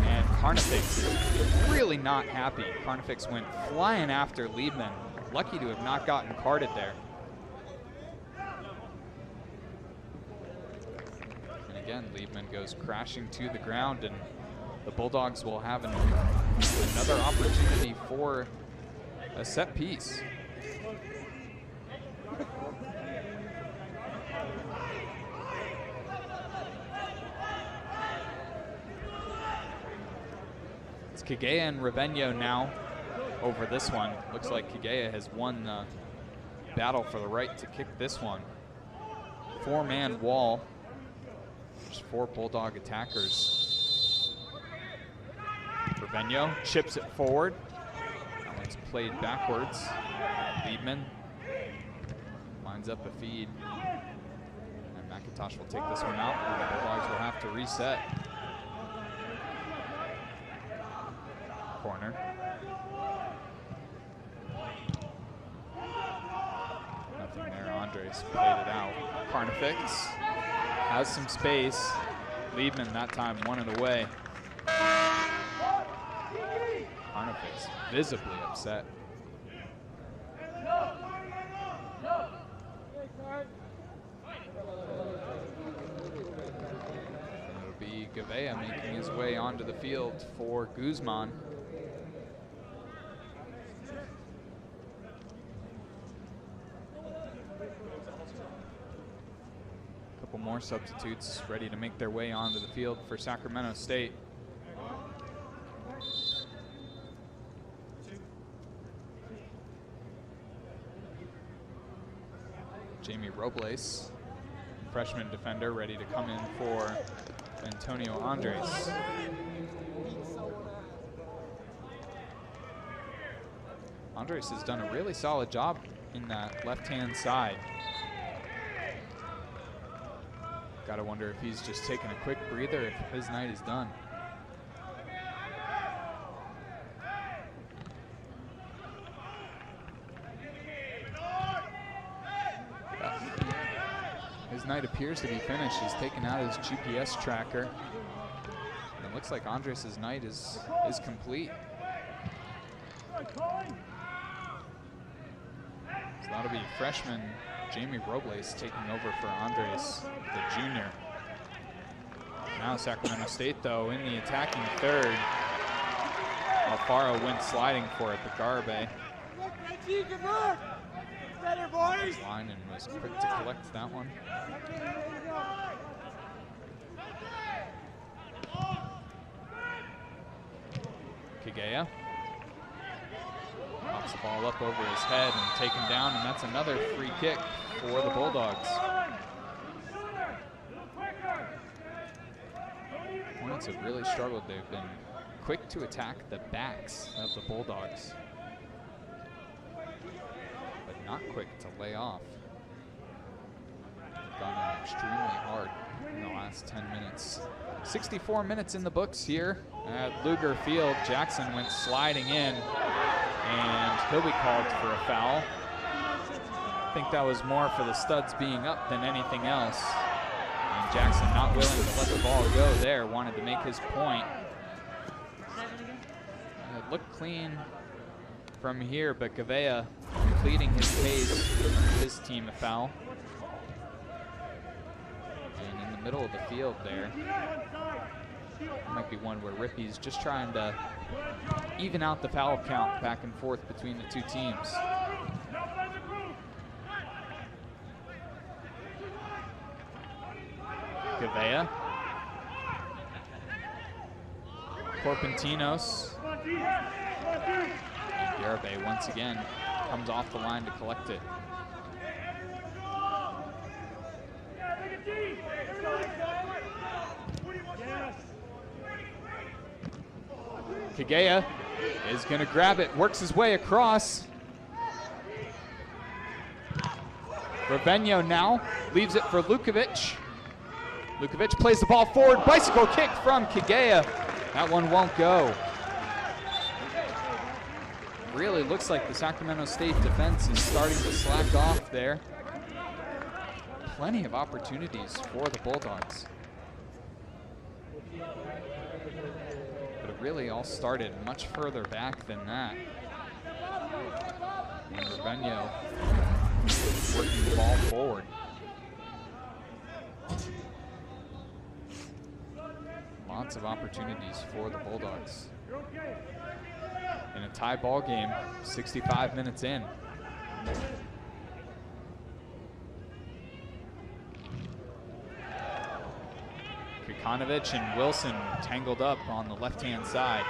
And Carnifex is really not happy. Carnifex went flying after Liebman. Lucky to have not gotten carded there. And again, Liebman goes crashing to the ground, and the Bulldogs will have another opportunity for a set piece. Kagea and Raveno now over this one. Looks like Kagea has won the battle for the right to kick this one. 4-man wall. There's 4 Bulldog attackers. Raveno chips it forward. That one's played backwards. Liebman lines up a feed. And McIntosh will take this one out, and the Bulldogs will have to reset. Corner. Nothing there Andres played it out. Karnafix has some space. Liebman that time won it away. Karnafix visibly upset. It'll be Gavea making his way onto the field for Guzman. Couple more substitutes ready to make their way onto the field for Sacramento State. Jamie Robles, freshman defender, ready to come in for Antonio Andres. Andres has done a really solid job in that left-hand side. Gotta wonder if he's just taking a quick breather, if his night is done. His night appears to be finished. He's taken out his GPS tracker. And it looks like Andres' night is complete. So that'll be freshman Jamie Robles taking over for Andres, the junior. Now Sacramento State, though, in the attacking third. Alfaro went sliding for it, but Garibay line and was quick to collect that one. Kigea pops the ball up over his head and taken down, and that's another free kick for the Bulldogs. Hornets have really struggled. They've been quick to attack the backs of the Bulldogs, but not quick to lay off. They've gone in extremely hard in the last 10 minutes. 64 minutes in the books here at Luger Field. Jackson went sliding in, and he'll be called for a foul. I think that was more for the studs being up than anything else. And Jackson not willing to let the ball go there, wanted to make his point. It looked clean from here, but Gavea completing his pace, his team a foul. And in the middle of the field there, might be one where Rippey's just trying to even out the foul count back and forth between the two teams. Gavea. Corpentinos. And Garibay once again comes off the line to collect it. Kigea is going to grab it, works his way across. Raveno now leaves it for Lukovic. Lukovic plays the ball forward, bicycle kick from Kigea. That one won't go. Really looks like the Sacramento State defense is starting to slack off there. Plenty of opportunities for the Bulldogs. But it really all started much further back than that. And Raveno working the ball forward. Lots of opportunities for the Bulldogs. In a tie ball game, 65 minutes in. Kukanovic and Wilson tangled up on the left-hand side.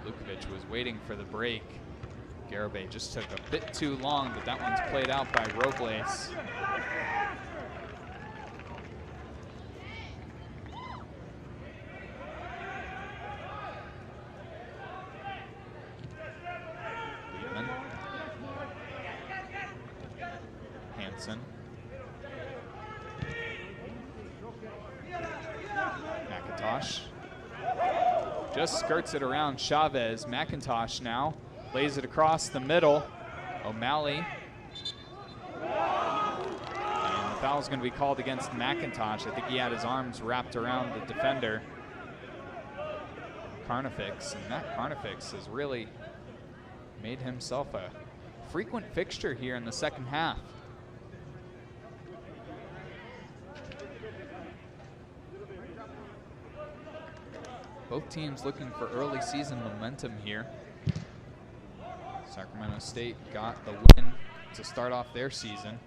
Lukovic was waiting for the break. Garibay just took a bit too long, but that one's played out by Robles. Liebman. Hansen. McIntosh. Just skirts it around Chavez. McIntosh now lays it across the middle. O'Malley. And the foul's going to be called against McIntosh. I think he had his arms wrapped around the defender, Carnifex. And Matt Carnifex has really made himself a frequent fixture here in the second half. Both teams looking for early season momentum here. Sacramento State got the win to start off their season.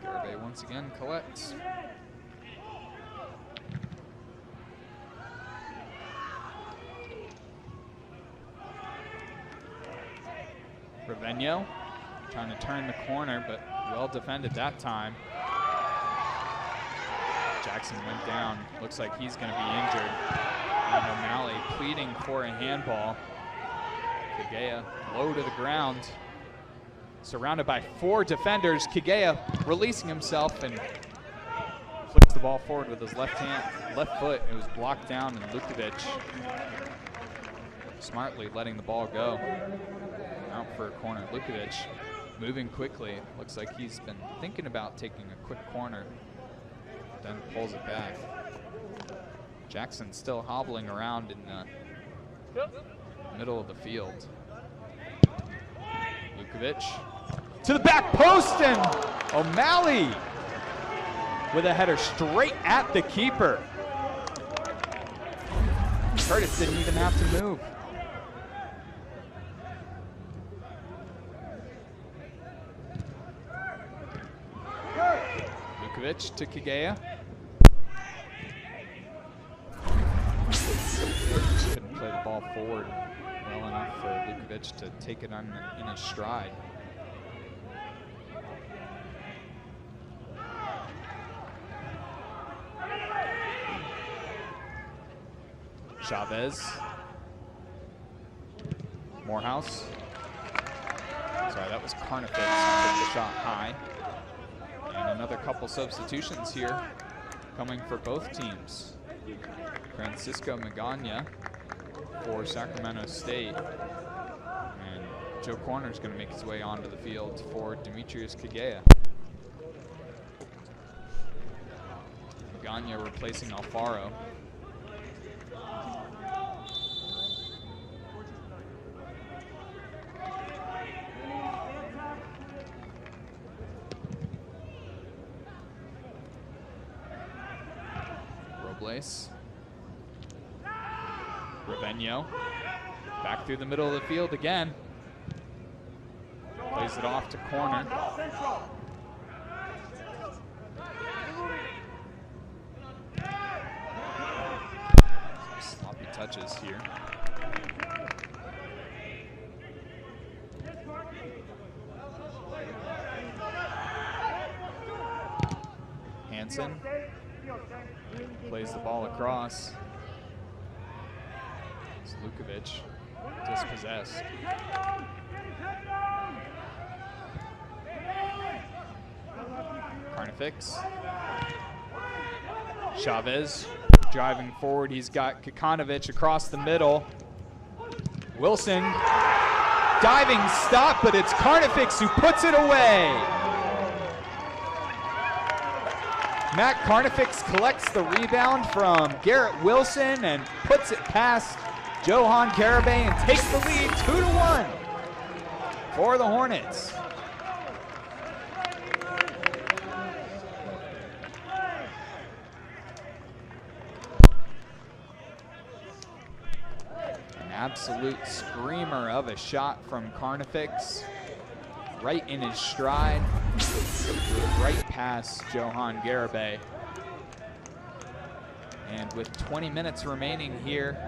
Garibay once again collects. Revenio trying to turn the corner, but well defended that time. Jackson went down. Looks like he's going to be injured. And O'Malley pleading for a handball. Kagea low to the ground. Surrounded by 4 defenders. Kagea releasing himself and flips the ball forward with his left foot. It was blocked down, and Lukovic smartly letting the ball go. Out for a corner. Lukovic moving quickly. Looks like he's been thinking about taking a quick corner, then pulls it back. Jackson still hobbling around in the middle of the field. Lukovic to the back post, and O'Malley with a header straight at the keeper. Curtis didn't even have to move. Lukovic to Kagea. Couldn't play the ball forward well enough for Lukovic to take it in his stride. Chavez. Morehouse. Sorry, that was Carnifex who took the shot high. And another couple substitutions here coming for both teams. Francisco Magana for Sacramento State. And Joe Corner's going to make his way onto the field for Demetrius Kagea. Magana replacing Alfaro. Revenio back through the middle of the field again. Plays it off to corner. Some sloppy touches here. Hansen plays the ball across. It's Lukovic dispossessed. Carnifex. Chavez driving forward. He's got Kekanovic across the middle. Wilson diving stop, but it's Carnifex who puts it away. Matt Carnifex collects the rebound from Garrett Wilson and puts it past Johan Garibay and takes the lead 2-1 for the Hornets. An absolute screamer of a shot from Carnifex, right in his stride, right past Johan Garibay. And with 20 minutes remaining here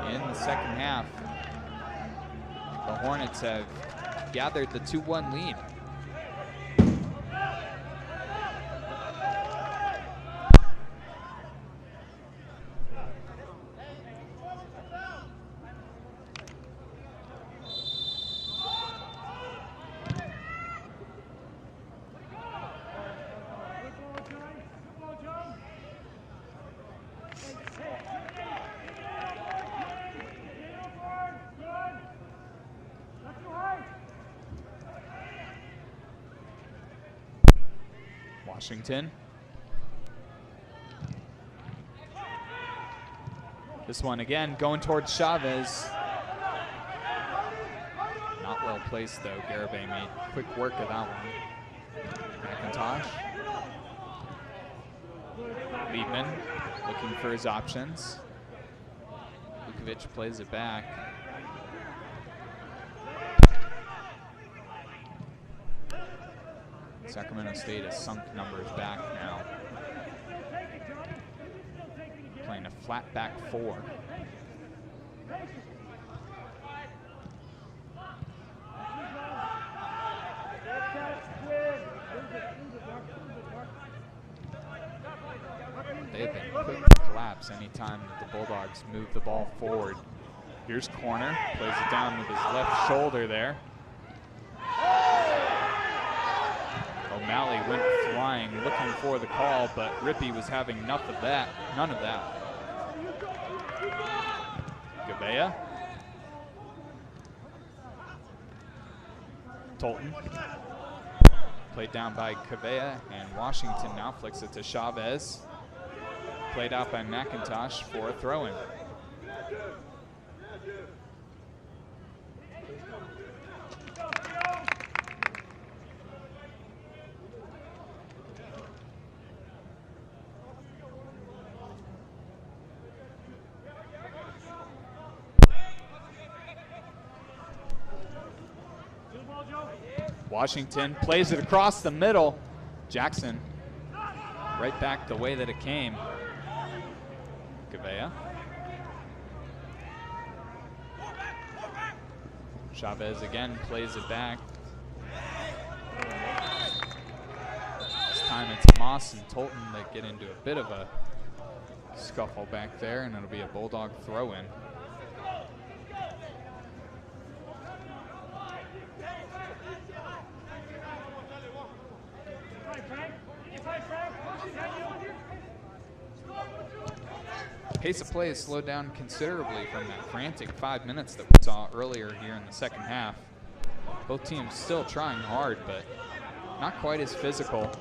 in the second half, the Hornets have gathered the 2-1 lead. Washington. This one again going towards Chavez. Not well placed though. Garibay made quick work of that one. McIntosh. Liebman looking for his options. Lukovic plays it back. Sacramento State has sunk numbers back now. Playing a flat back 4. They've been quick to collapse anytime that the Bulldogs move the ball forward. Here's corner, plays it down with his left shoulder there. O'Malley went flying, looking for the call, but Rippey was having none of that. Gabea. Tolton. Played down by Gabea, and Washington now flicks it to Chavez. Played out by McIntosh for a throw-in. Washington plays it across the middle. Jackson right back the way that it came. Gavea. Chavez again plays it back. This time it's Moss and Tolton that get into a bit of a scuffle back there, and it'll be a Bulldog throw-in. Pace of play has slowed down considerably from that frantic 5 minutes that we saw earlier here in the second half. Both teams still trying hard, but not quite as physical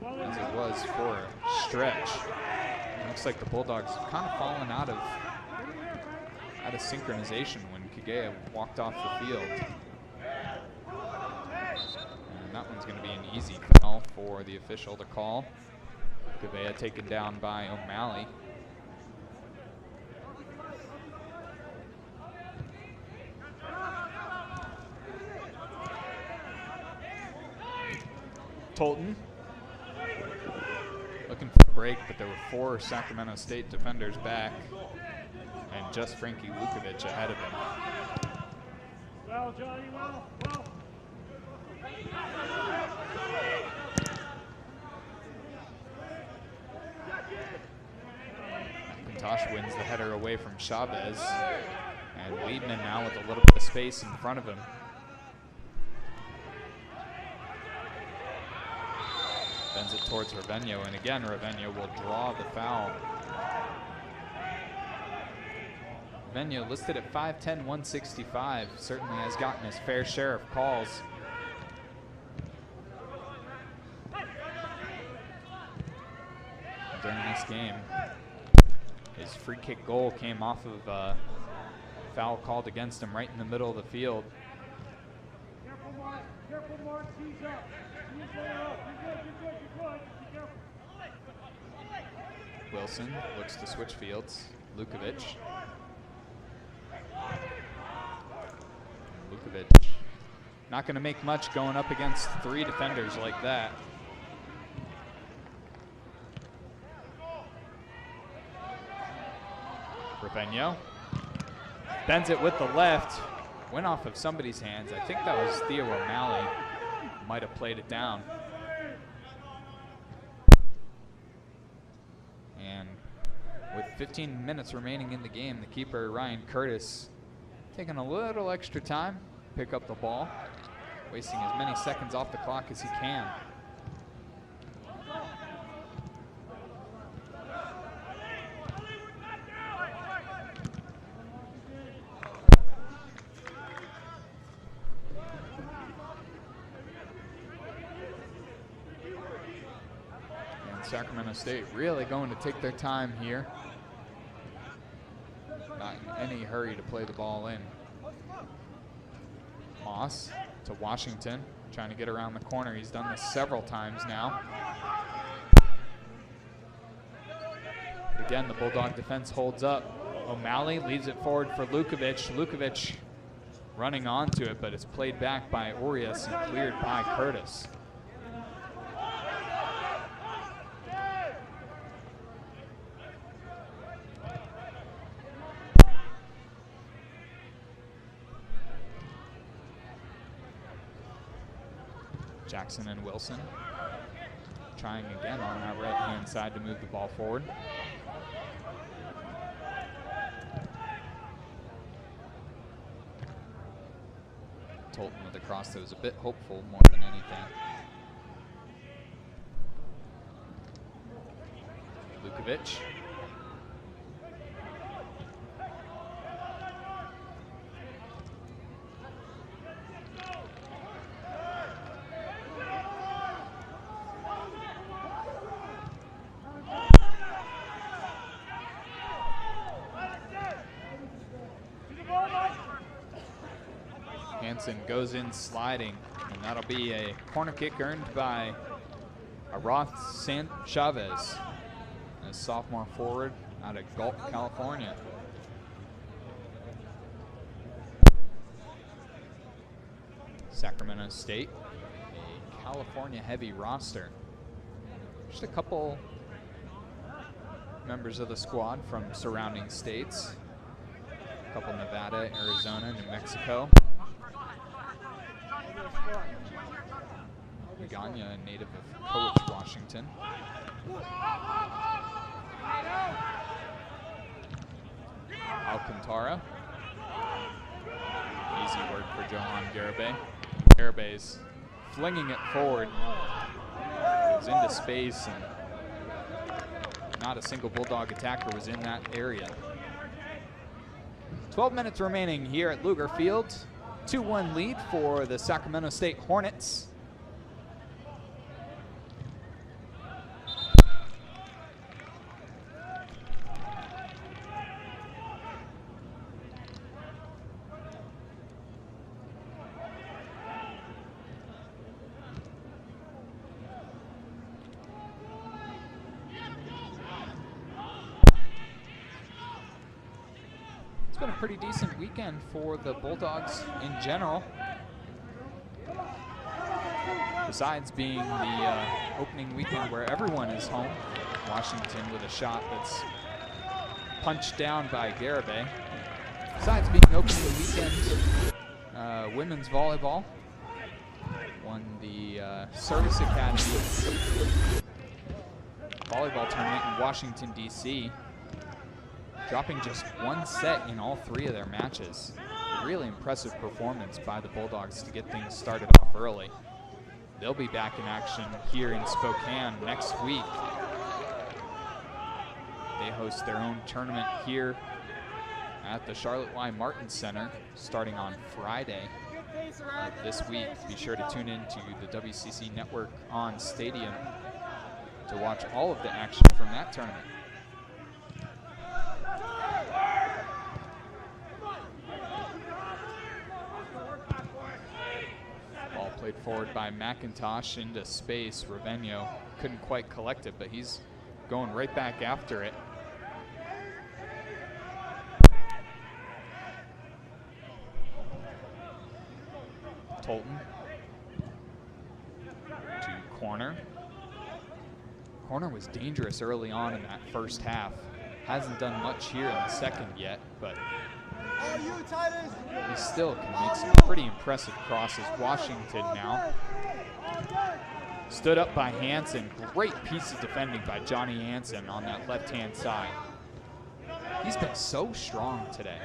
as it was for a stretch. It looks like the Bulldogs have kind of fallen out of synchronization when Kagea walked off the field. And that one's going to be an easy foul for the official to call. Gavea taken down by O'Malley. Tolton looking for a break, but there were 4 Sacramento State defenders back, and just Frankie Lukovic ahead of him. Well, Johnny, well. McIntosh wins the header away from Chavez, and Liebman now with a little bit of space in front of him. Bends it towards Ravenio, and again Ravenio will draw the foul. Ravenio listed at 5'10", 165, certainly has gotten his fair share of calls. During this game, his free kick goal came off of a foul called against him right in the middle of the field. Careful, Mark, tease up. Tease up. You're good. Be careful. Wilson looks to switch fields. Lukovic. Lukovic not going to make much going up against 3 defenders like that. Ravenio bends it with the left. Went off of somebody's hands. I think that was Theo O'Malley. Might have played it down. And with 15 minutes remaining in the game, the keeper, Ryan Curtis, taking a little extra time, pick up the ball, wasting as many seconds off the clock as he can. Sacramento State really going to take their time here. Not in any hurry to play the ball in. Moss to Washington, trying to get around the corner. He's done this several times now. Again, the Bulldog defense holds up. O'Malley leaves it forward for Lukovic. Lukovic running onto it, but it's played back by Orias and cleared by Curtis. Jackson and Wilson trying again on that right-hand side to move the ball forward. Tolton with a cross that was a bit hopeful more than anything. Lukovic. Hansen goes in sliding, and that'll be a corner kick earned by Aroth Chavez, a sophomore forward out of Gulf, California. Sacramento State, a California-heavy roster. Just a couple members of the squad from surrounding states. A couple Nevada, Arizona, New Mexico. Magana, a native of Coach, Washington. Alcantara. Easy work for Johan Garibay. Garibay's flinging it forward. It was into space, and not a single Bulldog attacker was in that area. 12 minutes remaining here at Luger Field. 2-1 lead for the Sacramento State Hornets. It's been a pretty decent weekend for the Bulldogs in general. Besides being the opening weekend where everyone is home. Washington with a shot that's punched down by Garibay. Besides being opening weekend, women's volleyball won the Service Academy volleyball tournament in Washington, D.C., dropping just one set in all three of their matches. A really impressive performance by the Bulldogs to get things started off early. They'll be back in action here in Spokane next week. They host their own tournament here at the Charlotte Y. Martin Center starting on Friday of this week. Be sure to tune in to the WCC Network on Stadium to watch all of the action from that tournament. Ball played forward by McIntosh into space. Ravenio couldn't quite collect it, but he's going right back after it. Tolton to Corner. Corner was dangerous early on in that first half. Hasn't done much here in the second yet, but he still can make some pretty impressive crosses. Washington now. Stood up by Hansen. Great piece of defending by Johnny Hansen on that left-hand side. He's been so strong today.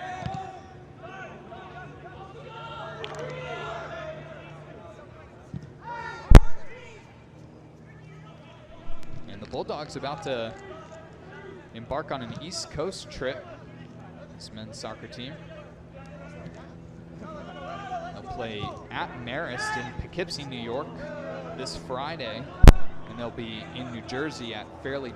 And the Bulldogs about to embark on an East Coast trip. This men's soccer team. They'll play at Marist in Poughkeepsie, New York this Friday. and they'll be in New Jersey at Fairleigh.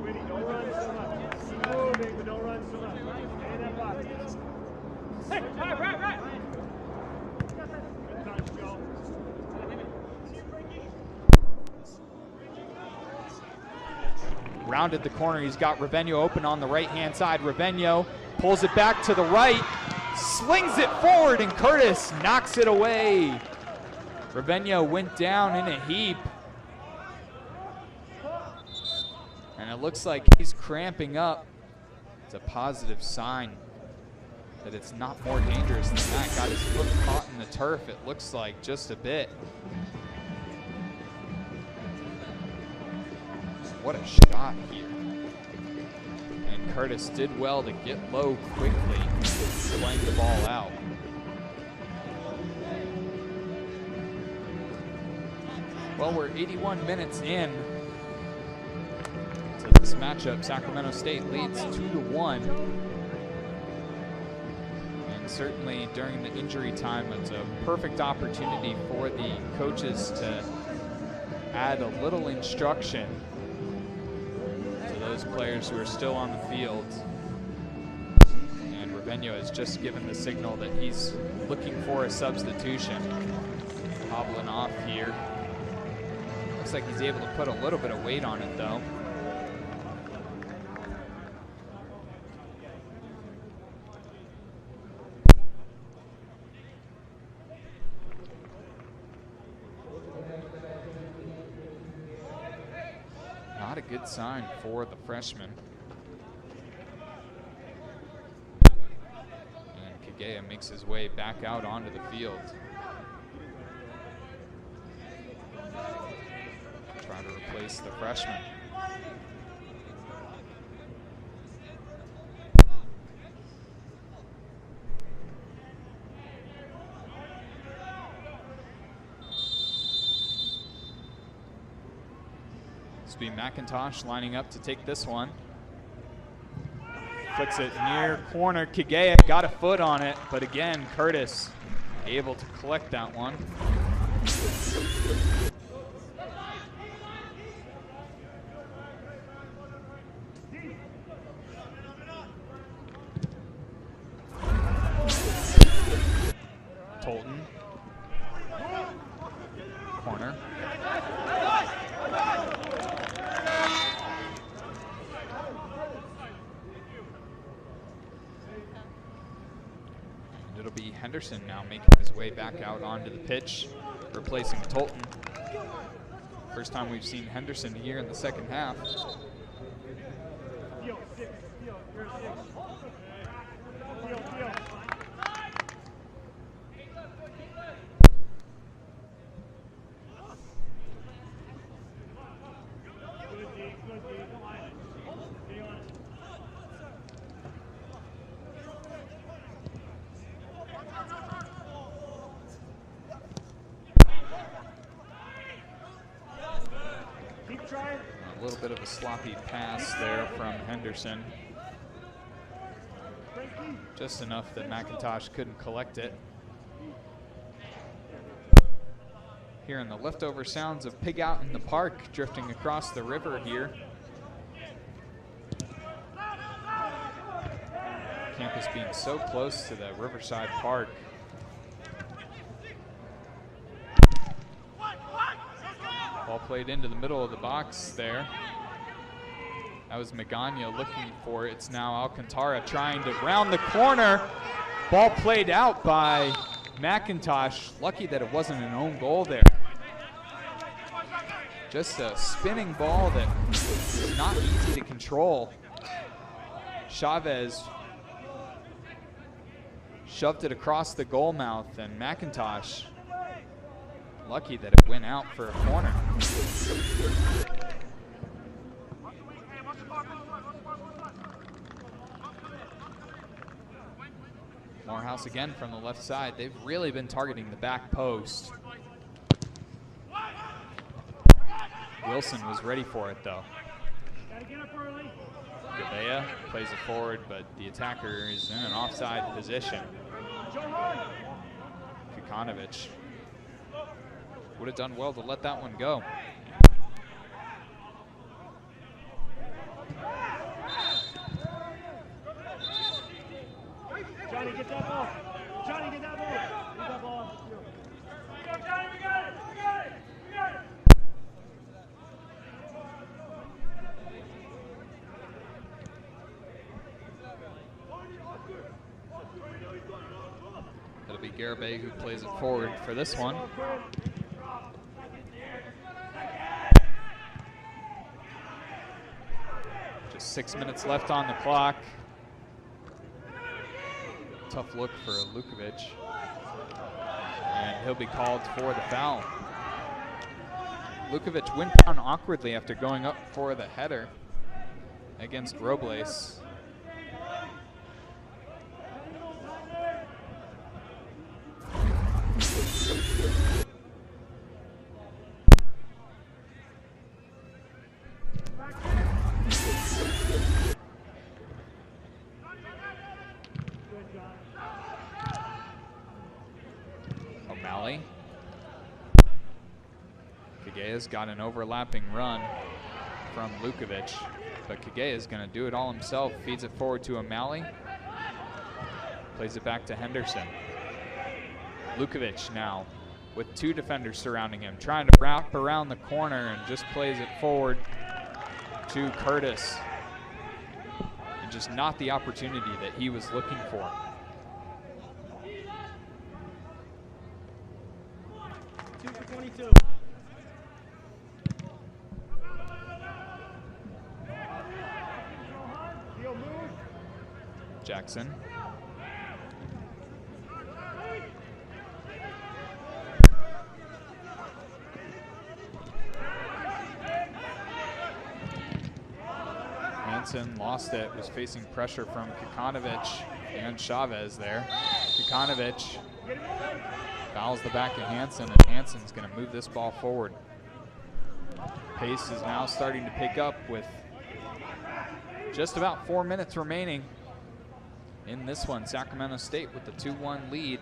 Winnie, don't run so much. Keep moving, but don't run so much. Stay in that box. Hey, right. Good touch, Joe. Rounded the corner. He's got Revenio open on the right-hand side. Revenio pulls it back to the right, slings it forward, and Curtis knocks it away. Revenio went down in a heap. And it looks like he's cramping up. It's a positive sign that it's not more dangerous than that. Got his foot caught in the turf, it looks like, just a bit. What a shot here. And Curtis did well to get low quickly, playing the ball out. Well, we're 81 minutes in to this matchup. Sacramento State leads 2-1. And certainly during the injury time, it's a perfect opportunity for the coaches to add a little instruction to those players who are still on the field. And Revenio has just given the signal that he's looking for a substitution. Hobbling off here. Looks like he's able to put a little bit of weight on it, though. Not a good sign for the freshman. And Kagea makes his way back out onto the field. Try to replace the freshman. This will be McIntosh lining up to take this one. Flicks it near corner. Kagea got a foot on it, but again, Curtis able to collect that one. Tolton. Corner. And it'll be Henderson now making his way back out onto the pitch, replacing Tolton. First time we've seen Henderson here in the second half. A little bit of a sloppy pass there from Henderson. Just enough that McIntosh couldn't collect it. Hearing the leftover sounds of Pig Out in the Park drifting across the river here. Campus being so close to the Riverside Park. Ball played into the middle of the box there. That was Magana looking for it. It's now Alcantara trying to round the corner. Ball played out by McIntosh. Lucky that it wasn't an own goal there. Just a spinning ball that is not easy to control. Chavez shoved it across the goal mouth, and McIntosh lucky that it went out for a corner. Morehouse again from the left side. They've really been targeting the back post. Wilson was ready for it, though. Gabea plays it forward, but the attacker is in an offside position. Kukanovic Would have done well to let that one go. Johnny, get that ball. Johnny, get that ball. Get that ball off the field. Go, Johnny, we got it. We got it. We got it. It'll be Garibay who plays it forward for this one. Just 6 minutes left on the clock. Tough look for Lukovic. And he'll be called for the foul. Lukovic went down awkwardly after going up for the header against Robles. O'Malley. Kagea's got an overlapping run from Lukovic, but Kagea's going to do it all himself. Feeds it forward to O'Malley. Plays it back to Henderson. Lukovic now with two defenders surrounding him, trying to wrap around the corner and just plays it forward to Curtis. And just not the opportunity that he was looking for. Two for 22. Jackson. Hansen lost it, was facing pressure from Kikanovic and Chavez there. Kikanovic fouls the back of Hansen, and Hansen's going to move this ball forward. Pace is now starting to pick up with just about 4 minutes remaining in this one. Sacramento State with the 2-1 lead.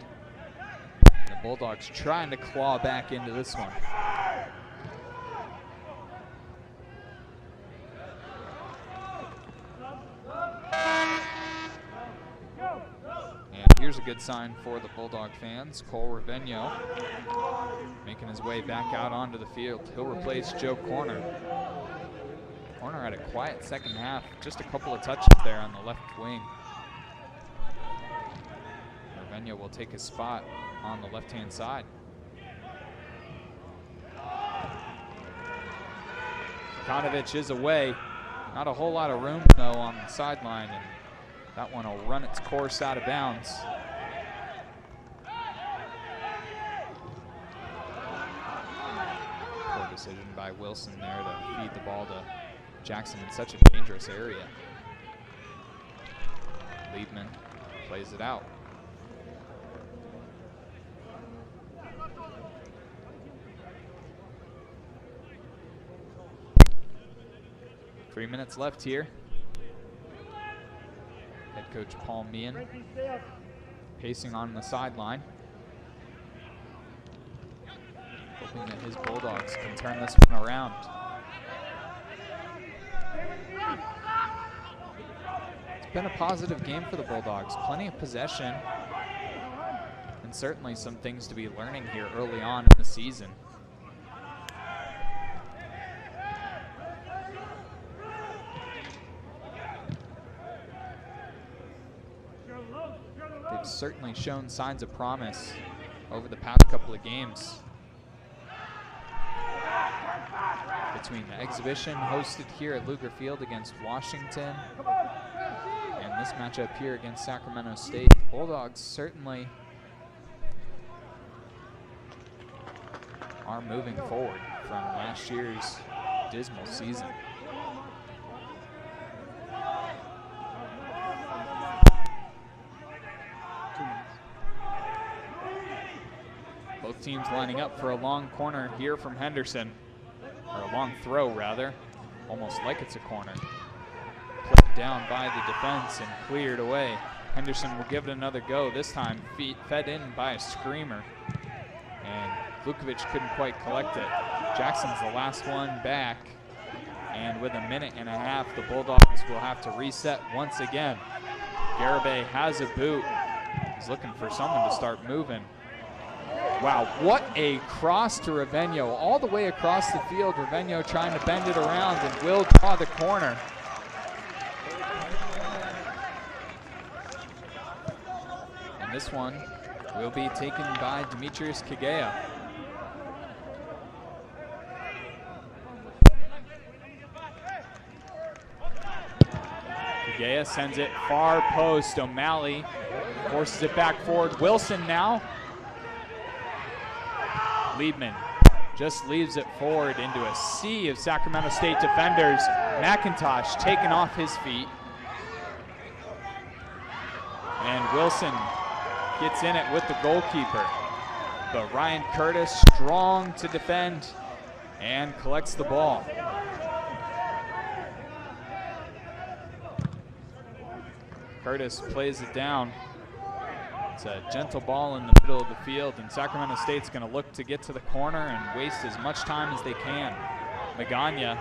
And the Bulldogs trying to claw back into this one. And here's a good sign for the Bulldog fans. Cole Raveno making his way back out onto the field. He'll replace Joe Corner. Corner had a quiet second half, just a couple of touches there on the left wing. Raveno will take his spot on the left-hand side. Kikanovic is away. Not a whole lot of room, though, on the sideline, and that one will run its course out of bounds. Poor decision by Wilson there to feed the ball to Jackson in such a dangerous area. Liebman plays it out. Three minutes left here. Head coach Paul Meehan pacing on the sideline, hoping that his Bulldogs can turn this one around. It's been a positive game for the Bulldogs. Plenty of possession, and certainly some things to be learning here early on in the season. They've certainly shown signs of promise over the past couple of games. Between the exhibition hosted here at Luger Field against Washington and this matchup here against Sacramento State, the Bulldogs certainly are moving forward from last year's dismal season. Both teams lining up for a long corner here from Henderson, or a long throw rather, almost like it's a corner. Played down by the defense and cleared away. Henderson will give it another go, this time fed in by a screamer. And Vukovic couldn't quite collect it. Jackson's the last one back. And with a minute and a half, the Bulldogs will have to reset once again. Garibay has a boot. He's looking for someone to start moving. Wow, what a cross to Revenio. All the way across the field, Revenio trying to bend it around and will draw the corner. And this one will be taken by Demetrius Kagea. Kagea sends it far post. O'Malley forces it back forward. Wilson now. Liebman just leaves it forward into a sea of Sacramento State defenders. McIntosh taken off his feet. And Wilson gets in it with the goalkeeper. But Ryan Curtis strong to defend and collects the ball. Curtis plays it down. It's a gentle ball in the middle of the field, and Sacramento State's going to look to get to the corner and waste as much time as they can. Magana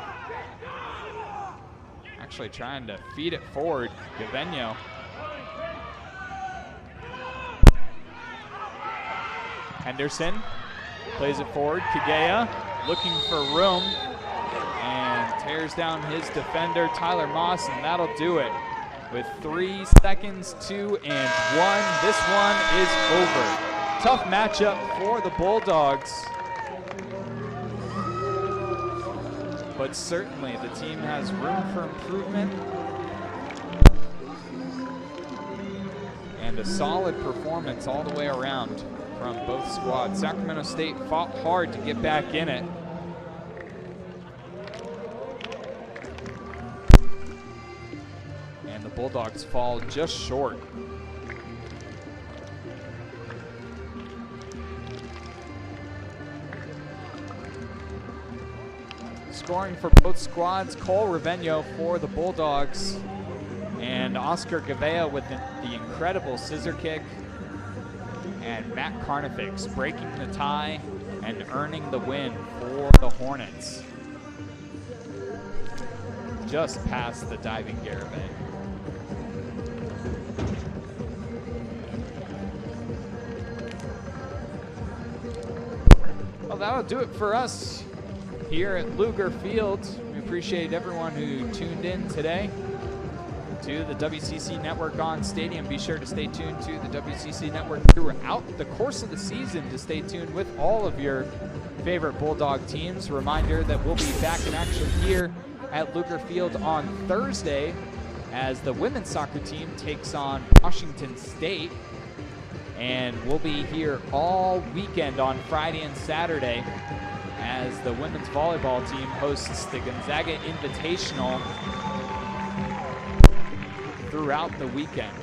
actually trying to feed it forward. Gavenio. Henderson plays it forward. Kagea looking for room and tears down his defender, Tyler Moss, and that'll do it. With 3 seconds, 2 and 1. This one is over. Tough matchup for the Bulldogs. But certainly the team has room for improvement. And a solid performance all the way around from both squads. Sacramento State fought hard to get back in it. The Bulldogs fall just short. Scoring for both squads, Cole Revenio for the Bulldogs, and Oscar Gavea with the incredible scissor kick, and Matt Carnifex breaking the tie and earning the win for the Hornets. Just past the diving Garibay. Well, that'll do it for us here at Luger Field. We appreciate everyone who tuned in today to the WCC Network on Stadium. Be sure to stay tuned to the WCC Network throughout the course of the season to stay tuned with all of your favorite Bulldog teams. Reminder that we'll be back in action here at Luger Field on Thursday as the women's soccer team takes on Washington State. And we'll be here all weekend on Friday and Saturday as the women's volleyball team hosts the Gonzaga Invitational throughout the weekend.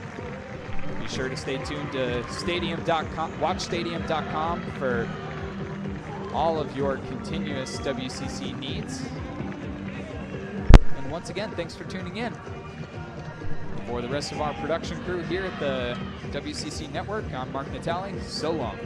Be sure to stay tuned to stadium.com, watchstadium.com for all of your continuous WCC needs. And once again, thanks for tuning in. For the rest of our production crew here at the WCC Network, I'm Mark Natale. So long.